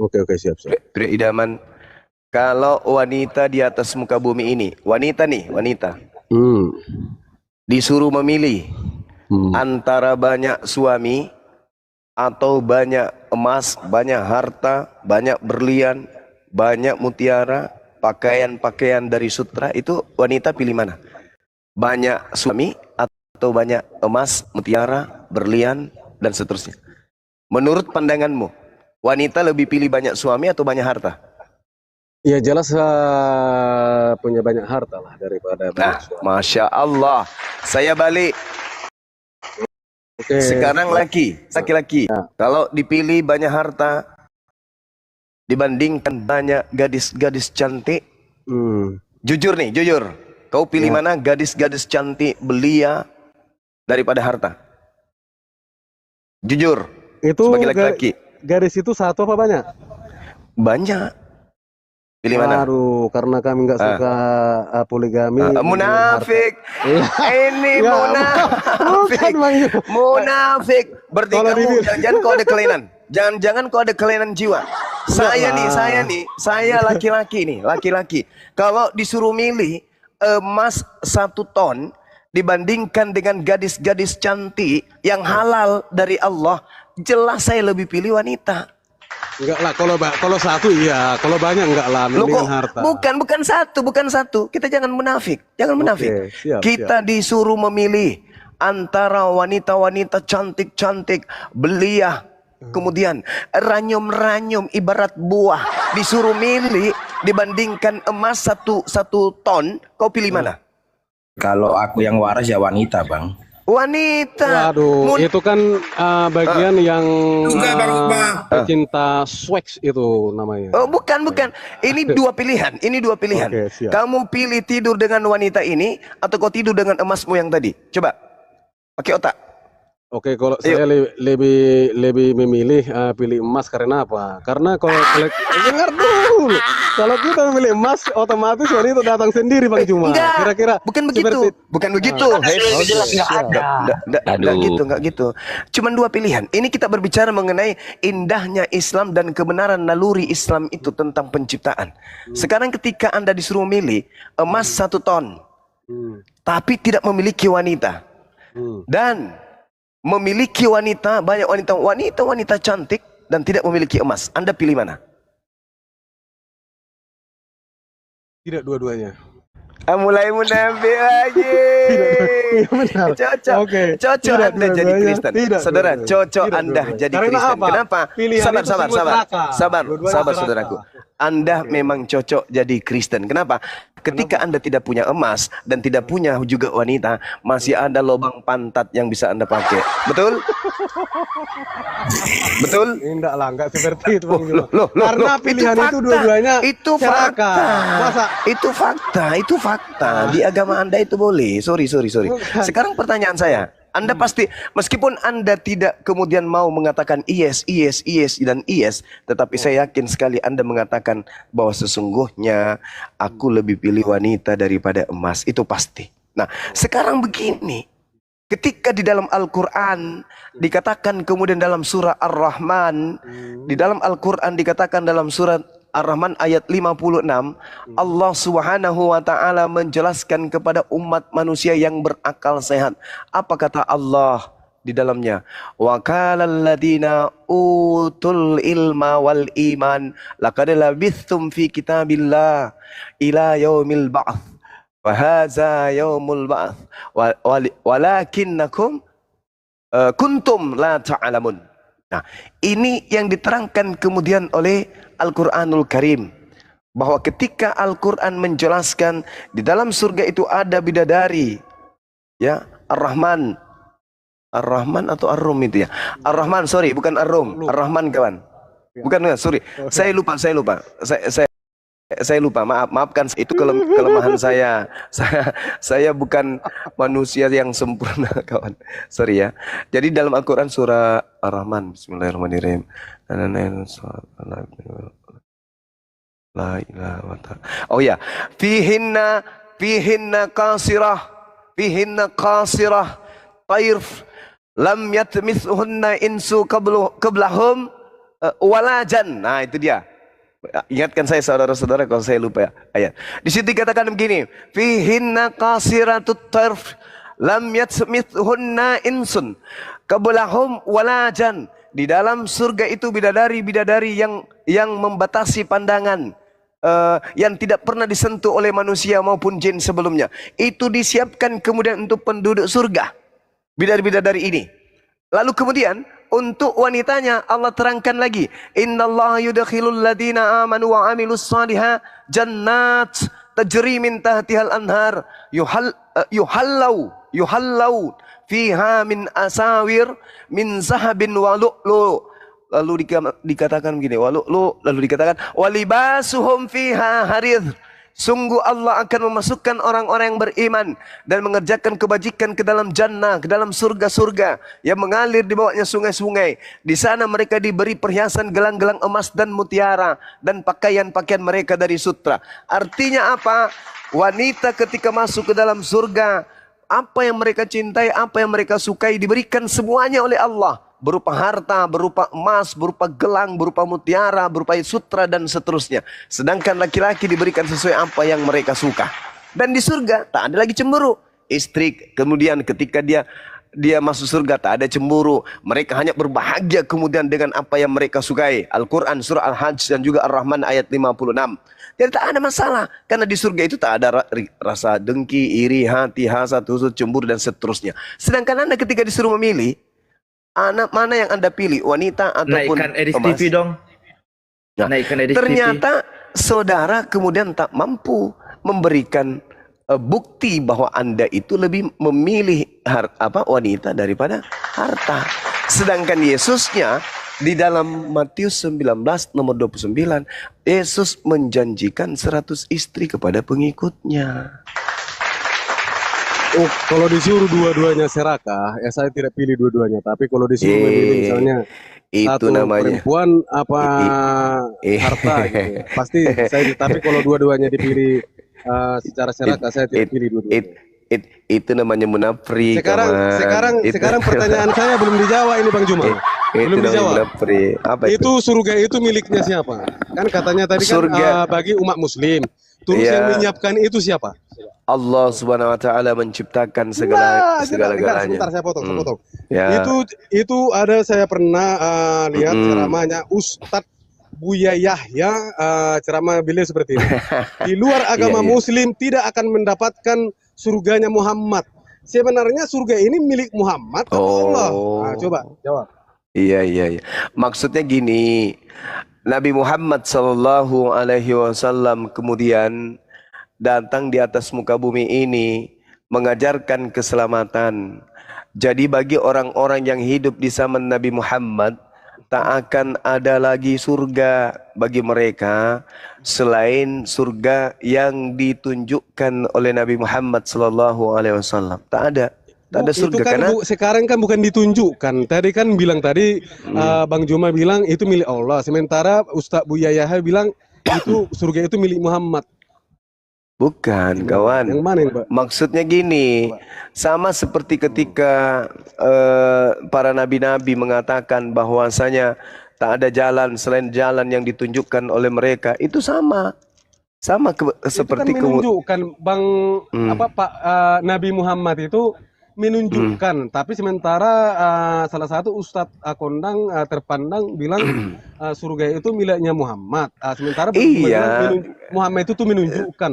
Oke, siap. Pria idaman, kalau wanita di atas muka bumi ini, wanita, disuruh memilih antara banyak suami atau banyak emas, banyak harta, banyak berlian, banyak mutiara, pakaian-pakaian dari sutra, itu wanita pilih mana? Banyak suami atau banyak emas, mutiara, berlian, dan seterusnya. Menurut pandanganmu, wanita lebih pilih banyak suami atau banyak harta? Ya jelas punya banyak harta lah daripada banyak Nah, suami. Masya Allah. Saya balik. Oke. Sekarang laki-laki. Kalau dipilih banyak harta dibandingkan banyak gadis-gadis cantik, jujur. Kau pilih mana, gadis-gadis cantik belia daripada harta? Jujur, Itu sebagai laki-laki. garis itu satu apa banyak? Banyak. Pilih mana? Aduh, karena kami nggak suka poligami. Munafik. Ini Ya, munafik. bukan, Bang. Munafik. Berarti Kalau kamu di- jangan kau ada kelainan. Jangan kau ada kelainan jiwa. Saya laki-laki. Kalau disuruh milih emas 1 ton dibandingkan dengan gadis-gadis cantik yang halal dari Allah, jelas saya lebih pilih wanita. Enggak lah, kalau satu iya, kalau banyak enggak lah, Loh, mendingan kok harta. bukan satu. Kita jangan munafik. Oke, siap, Kita disuruh memilih antara wanita-wanita cantik-cantik, belia, kemudian ranyum-ranyum ibarat buah. Disuruh milih dibandingkan emas satu ton, kau pilih mana? Kalau aku yang waras ya wanita, Bang. Wanita. Waduh, itu kan bagian yang Enggak, Bang. pecinta swag itu namanya. Oh, bukan. Ini dua pilihan. Oke, siap. Kamu pilih tidur dengan wanita ini atau kau tidur dengan emasmu yang tadi? Coba. Pakai otak. Oke, kalau saya lebih memilih pilih emas karena apa? Karena kalau dengar dulu. Kalau kita memilih emas, otomatis wanita datang sendiri, Bang Juma. Enggak. Kira-kira Bukan begitu. Enggak gitu. Cuman dua pilihan. Ini kita berbicara mengenai indahnya Islam dan kebenaran naluri Islam itu tentang penciptaan. Sekarang ketika Anda disuruh milih emas 1 ton, tapi tidak memiliki wanita, dan memiliki banyak wanita cantik dan tidak memiliki emas, Anda pilih mana? tidak dua-duanya. Mulai munafik lagi. Iya benar. Cocok Anda jadi Kristen. Saudara, cocok Anda jadi Karena Kristen. apa? Kenapa? Pilihan itu semua neraka. Sabar, Dua-duanya saudaraku. neraka. Anda memang cocok jadi Kristen. Kenapa? Ketika Anda tidak punya emas dan tidak punya juga wanita, masih ada lubang pantat yang bisa Anda pakai. Betul? Betul? Enggak seperti itu, Bang Juma. Loh, Karena pilihan itu dua-duanya itu neraka. Masa Itu fakta. Di agama Anda itu boleh. Sorry. Sekarang pertanyaan saya, Anda pasti, meskipun Anda tidak kemudian mau mengatakan yes, dan yes, tetapi saya yakin sekali Anda mengatakan bahwa sesungguhnya aku lebih pilih wanita daripada emas. Itu pasti. Nah, sekarang begini. Ketika di dalam Al-Quran dikatakan kemudian dalam surah Ar-Rahman, di dalam Al-Quran dikatakan dalam surah Ar-Rahman ayat 56, Allah Subhanahu wa taala menjelaskan kepada umat manusia yang berakal sehat. Apa kata Allah di dalamnya? Wa qalal ladina utul ilma wal iman laqad labithtum fi kitabillah ila yaumil ba'ts. Wa hadza yaumul ba'ts walakinnakum kuntum la ta'lamun. Nah, ini yang diterangkan kemudian oleh Al-Qur'anul Karim, bahwa ketika Al-Qur'an menjelaskan di dalam surga itu ada bidadari, ya, Ar-Rahman. Ar-Rahman atau Ar-Rum itu ya? Ar-Rahman, sorry, bukan Ar-Rum. Ar-Rahman kawan. Bukan, sorry. Saya lupa. Saya lupa, maafkan, itu kelemahan saya. Saya bukan manusia yang sempurna, kawan. Sorry ya. Jadi dalam Al-Quran surah Ar-Rahman, Bismillahirrahmanirrahim. La ilaha wa ta'ala. Oh ya, fihinna qasirah tairf lam yatmithunna insu qablahum walajan. Nah, itu dia. Ingatkan saya saudara-saudara kalau saya lupa ya, ayat. Di situ dikatakan begini, fihinna qasiratut tarf lam yatsmithunna insun qablahum walajan. Di dalam surga itu bidadari-bidadari yang membatasi pandangan, yang tidak pernah disentuh oleh manusia maupun jin sebelumnya. Itu disiapkan kemudian untuk penduduk surga, bidadari-bidadari ini. Lalu kemudian untuk wanitanya Allah terangkan lagi, innallaha yudkhilul ladina amanu wa amilus salihah jannat tajri min tahtihal anhar yuhallau fiha min asawir min zahabin wa lu'lu. Lalu dikatakan begini, lalu dikatakan walibasuhum fiha harir. Sungguh Allah akan memasukkan orang-orang yang beriman dan mengerjakan kebajikan ke dalam jannah, ke dalam surga-surga yang mengalir di bawahnya sungai-sungai. Di sana mereka diberi perhiasan gelang-gelang emas dan mutiara dan pakaian-pakaian mereka dari sutra. Artinya apa? Wanita ketika masuk ke dalam surga, apa yang mereka cintai, apa yang mereka sukai diberikan semuanya oleh Allah. Berupa harta, berupa emas, berupa gelang, berupa mutiara, berupa sutra dan seterusnya. Sedangkan laki-laki diberikan sesuai apa yang mereka suka. Dan di surga tak ada lagi cemburu. Istri kemudian ketika dia masuk surga tak ada cemburu. Mereka hanya berbahagia kemudian dengan apa yang mereka sukai. Al-Quran surah Al-Hajj dan juga Ar-Rahman ayat 56. Jadi tak ada masalah. Karena di surga itu tak ada rasa dengki, iri, hati, hasad, husud, cemburu dan seterusnya. Sedangkan Anda ketika disuruh memilih, anak mana yang Anda pilih, wanita ataupun naikkan edisi emas? TV dong. Nah, Naikkan edisi ternyata saudara kemudian tak mampu memberikan bukti bahwa Anda itu lebih memilih wanita daripada harta. Sedangkan Yesusnya di dalam Matius 19 nomor 29, Yesus menjanjikan 100 istri kepada pengikutnya. Oh, kalau disuruh dua-duanya serakah, ya saya tidak pilih dua-duanya. Tapi kalau disuruh memilih misalnya itu satu namanya perempuan apa harta gitu. Pasti saya, tapi kalau dua-duanya dipilih secara serakah, saya tidak pilih dua-duanya. Itu namanya munafik. Sekarang pertanyaan saya belum dijawab ini Bang Juma. Belum dijawab. Apa itu surga itu miliknya siapa? Kan katanya tadi surga, kan bagi umat muslim. Terus yang menyiapkan itu siapa? Allah Subhanahu wa taala menciptakan segala-galanya. Sebentar saya potong. Ya. Itu ada, saya pernah lihat ceramahnya Ustadz Buya Yahya, ceramah beliau seperti ini. Di luar agama muslim tidak akan mendapatkan surganya Muhammad. Sebenarnya surga ini milik Muhammad atau Allah? Nah, coba jawab. Iya. Maksudnya gini, Nabi Muhammad sallallahu alaihi wasallam kemudian datang di atas muka bumi ini mengajarkan keselamatan. Jadi bagi orang-orang yang hidup di zaman Nabi Muhammad, tak akan ada lagi surga bagi mereka selain surga yang ditunjukkan oleh Nabi Muhammad sallallahu alaihi wasallam. Tak ada surga itu kan karena sekarang kan bukan ditunjukkan. Tadi kan bilang Bang Juma bilang itu milik Allah. Sementara Ustadz Buya Yahya bilang itu surga itu milik Muhammad. Bukan, kawan. Yang mana ini, Pak? Maksudnya gini, sama seperti ketika para nabi-nabi mengatakan bahwasanya tak ada jalan selain jalan yang ditunjukkan oleh mereka. Itu sama. Sama seperti Itu kan menunjukkan Bang Pak Nabi Muhammad itu menunjukkan, tapi sementara salah satu Ustadz kondang terpandang bilang surga itu miliknya Muhammad. Sementara Iya. Muhammad itu tuh menunjukkan.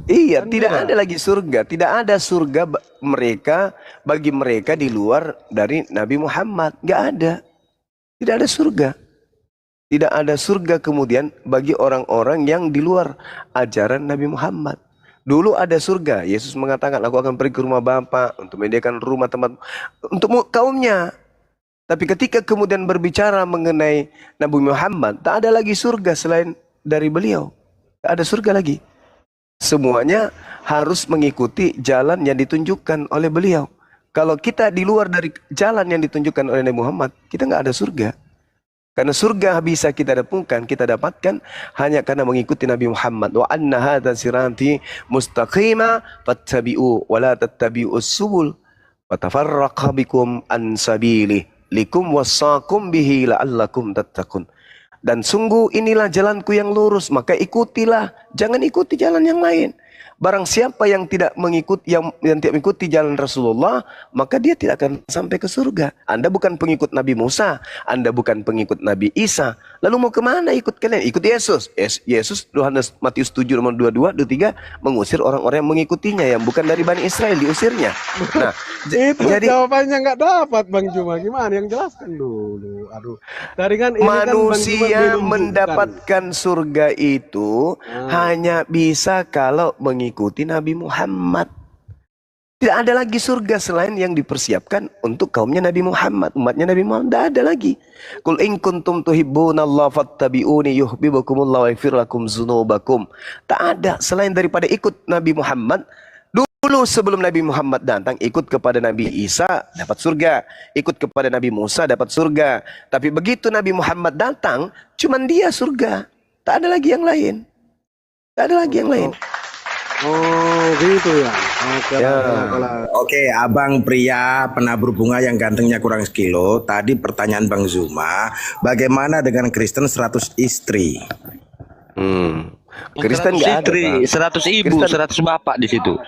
Iya, Kan tidak beda. ada lagi surga. Tidak ada surga mereka bagi mereka di luar dari Nabi Muhammad. Nggak ada. Tidak ada surga. Tidak ada surga kemudian bagi orang-orang yang di luar ajaran Nabi Muhammad. Dulu ada surga. Yesus mengatakan, aku akan pergi ke rumah Bapa untuk menyediakan rumah tempat untuk kaumnya. Tapi ketika kemudian berbicara mengenai Nabi Muhammad, tak ada lagi surga selain dari beliau. Tak ada surga lagi. Semuanya harus mengikuti jalan yang ditunjukkan oleh beliau. Kalau kita di luar dari jalan yang ditunjukkan oleh Nabi Muhammad, kita nggak ada surga. Karena surga bisa kita dapatkan hanya karena mengikuti Nabi Muhammad. Wa anna hadza sirati mustaqima fattabi'u wa la tattabi'us subul fatafarraqa bikum an sabilihi likum wasaqum bihi la'allakum tattaqun. Dan sungguh inilah jalanku yang lurus, maka ikutilah, jangan ikuti jalan yang lain. Barang siapa yang tidak mengikuti yang tidak mengikuti jalan Rasulullah, maka dia tidak akan sampai ke surga. Anda bukan pengikut Nabi Musa, Anda bukan pengikut Nabi Isa. Lalu mau kemana ikut kalian? Ikut Yesus. Yesus, Matius 7 nomor 22, 23 mengusir orang-orang yang mengikutinya yang bukan dari Bani Israel, diusirnya. Nah, Itu jadi jawabannya nggak dapat Bang Juma. Gimana? Yang jelaskan dulu. Aduh. Tadi kan ini kan Bang Juma manusia menunjukkan. mendapatkan surga itu hanya bisa kalau mengikuti Nabi Muhammad. Tidak ada lagi surga selain yang dipersiapkan untuk kaumnya Nabi Muhammad, umatnya Nabi Muhammad. Tidak ada lagi. Qul in kuntum tuhibbunallaha fattabi'uni yuhibbukumullahu wa yaghfir lakum dzunubakum. Tak ada selain daripada ikut Nabi Muhammad. Dulu sebelum Nabi Muhammad datang, ikut kepada Nabi Isa dapat surga, ikut kepada Nabi Musa dapat surga. Tapi begitu Nabi Muhammad datang, cuman dia surga. Tak ada lagi yang lain. Tak ada lagi yang lain. Oh gitu ya. Oke. Ya. Oke, Abang pria penabur bunga yang gantengnya kurang sekilo. Tadi pertanyaan Bang Zuma, bagaimana dengan Kristen 100 istri? Kristen 100 nggak ada, istri, Bang. 100 ibu, Kristen- 100 bapak di situ.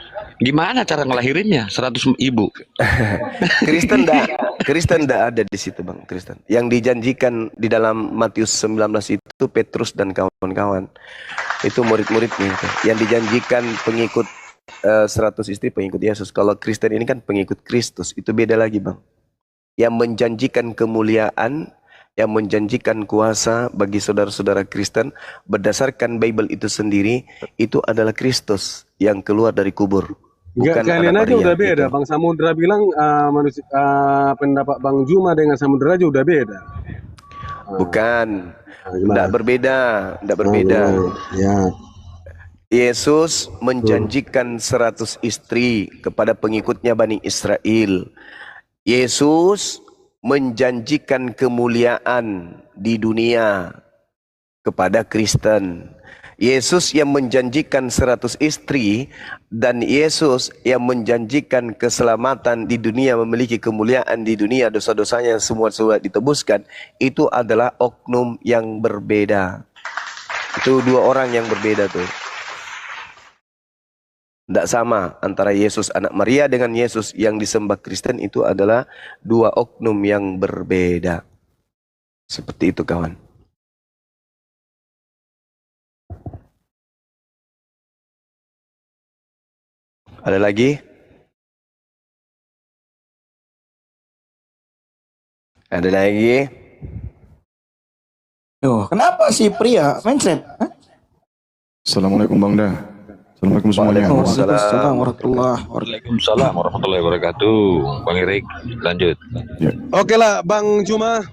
Gimana cara ngelahirinnya? 100 ibu. Kristen nggak ada di situ, Bang. Kristen. Yang dijanjikan di dalam Matius 19 itu Petrus dan kawan-kawan. Itu murid-muridnya itu. Yang dijanjikan pengikut 100 istri pengikut Yesus. Kalau Kristen ini kan pengikut Kristus. Itu beda lagi, Bang. Yang menjanjikan kemuliaan, yang menjanjikan kuasa bagi saudara-saudara Kristen berdasarkan Bible itu sendiri, itu adalah Kristus yang keluar dari kubur. Bukan Kalian anak aja Maria, udah beda. gitu. Bang Samudra bilang pendapat Bang Juma dengan Samudra aja udah beda. Bukan. Gimana? Tidak berbeda. Tidak berbeda. Ya. Yesus menjanjikan 100 istri kepada pengikutnya Bani Israel. Yesus menjanjikan kemuliaan di dunia kepada Kristen. Yesus yang menjanjikan 100 istri dan Yesus yang menjanjikan keselamatan di dunia, memiliki kemuliaan di dunia, dosa-dosanya semua sudah ditebuskan, itu adalah oknum yang berbeda. Itu dua orang yang berbeda tuh. Tidak sama antara Yesus anak Maria dengan Yesus yang disembah Kristen, itu adalah dua oknum yang berbeda. Seperti itu, kawan. Ada lagi? Ada lagi? Yo, kenapa si pria mindset? Hah? Assalamualaikum Bang Da. Assalamualaikum semuanya. Waalaikumsalam warahmatullahi wabarakatuh. Waalaikumsalam warahmatullahi wabarakatuh. Bang Erik, lanjut. Oke lah Bang Juma.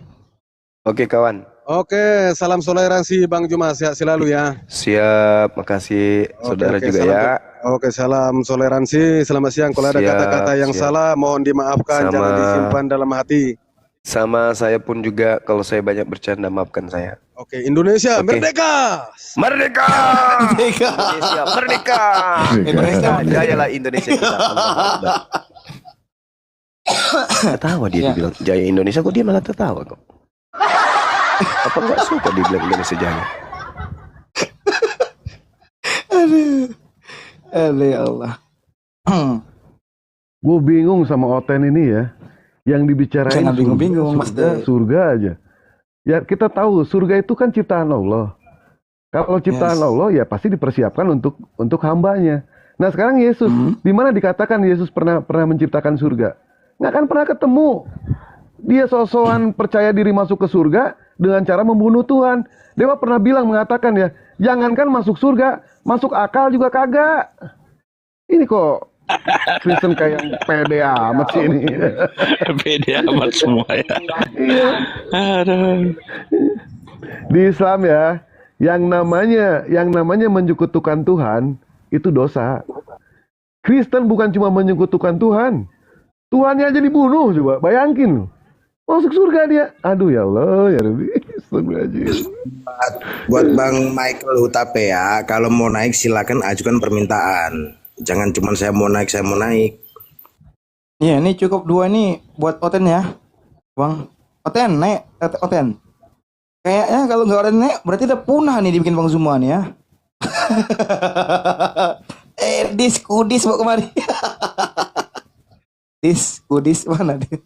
Oke, kawan. Oke, salam toleransi Bang Juma, sehat selalu ya. Siap, makasih saudara juga salam ya. Oke, salam toleransi. Selamat siang. Kalau ada Siap, kata-kata yang siap. salah, mohon dimaafkan. Sama. Jangan disimpan dalam hati. Sama saya pun juga kalau saya banyak bercanda maafkan saya. Oke, Indonesia Oke. merdeka. Merdeka! Merdeka. Indonesia merdeka! Indonesia Jayalah Indonesia kita. Allahu Akbar. Tertawa dia, Ya. dibilang jaya Indonesia, kok dia malah tertawa kok. Apa nggak suka dibilang Indonesia jaya? Aduh ya Allah. Gue bingung sama Oten ini ya. Yang dibicarain Jangan bingung-bingung, Mas surga, De. surga aja. Ya kita tahu surga itu kan ciptaan Allah. Kalau ciptaan Yes. Allah ya pasti dipersiapkan untuk hambanya. Nah sekarang Yesus, di mana dikatakan Yesus pernah menciptakan surga? Nggak akan pernah ketemu. Dia sosokan percaya diri masuk ke surga dengan cara membunuh Tuhan. Dewa pernah mengatakan ya, jangankan masuk surga, masuk akal juga kagak. Ini kok Kristen kayak pede amat sih ini. Beda amat semua ya. Iya. Di Islam ya, yang namanya menyekutukan Tuhan itu dosa. Kristen bukan cuma menyekutukan Tuhan, Tuhannya aja dibunuh, coba bayangin. Masuk surga dia. Aduh ya Allah, ya Rabbi. Astagfirullahaladzim. Buat Bang Michael Hutape ya, kalau mau naik silakan ajukan permintaan. Jangan cuma saya mau naik. Iya, ini cukup 2 nih buat Oten ya. Bang, Oten naik, Oten. Kayaknya kalau nggak Oten naik, berarti udah punah nih dibikin Bang Zuma nih ya. Kudis mau kemari. Kudis mana dia?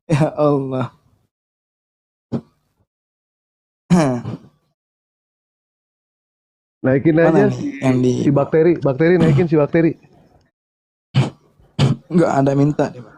Ya Allah. Naikin Mana aja nih yang di si bakteri naikin si bakteri. nggak ada minta deh, Bang.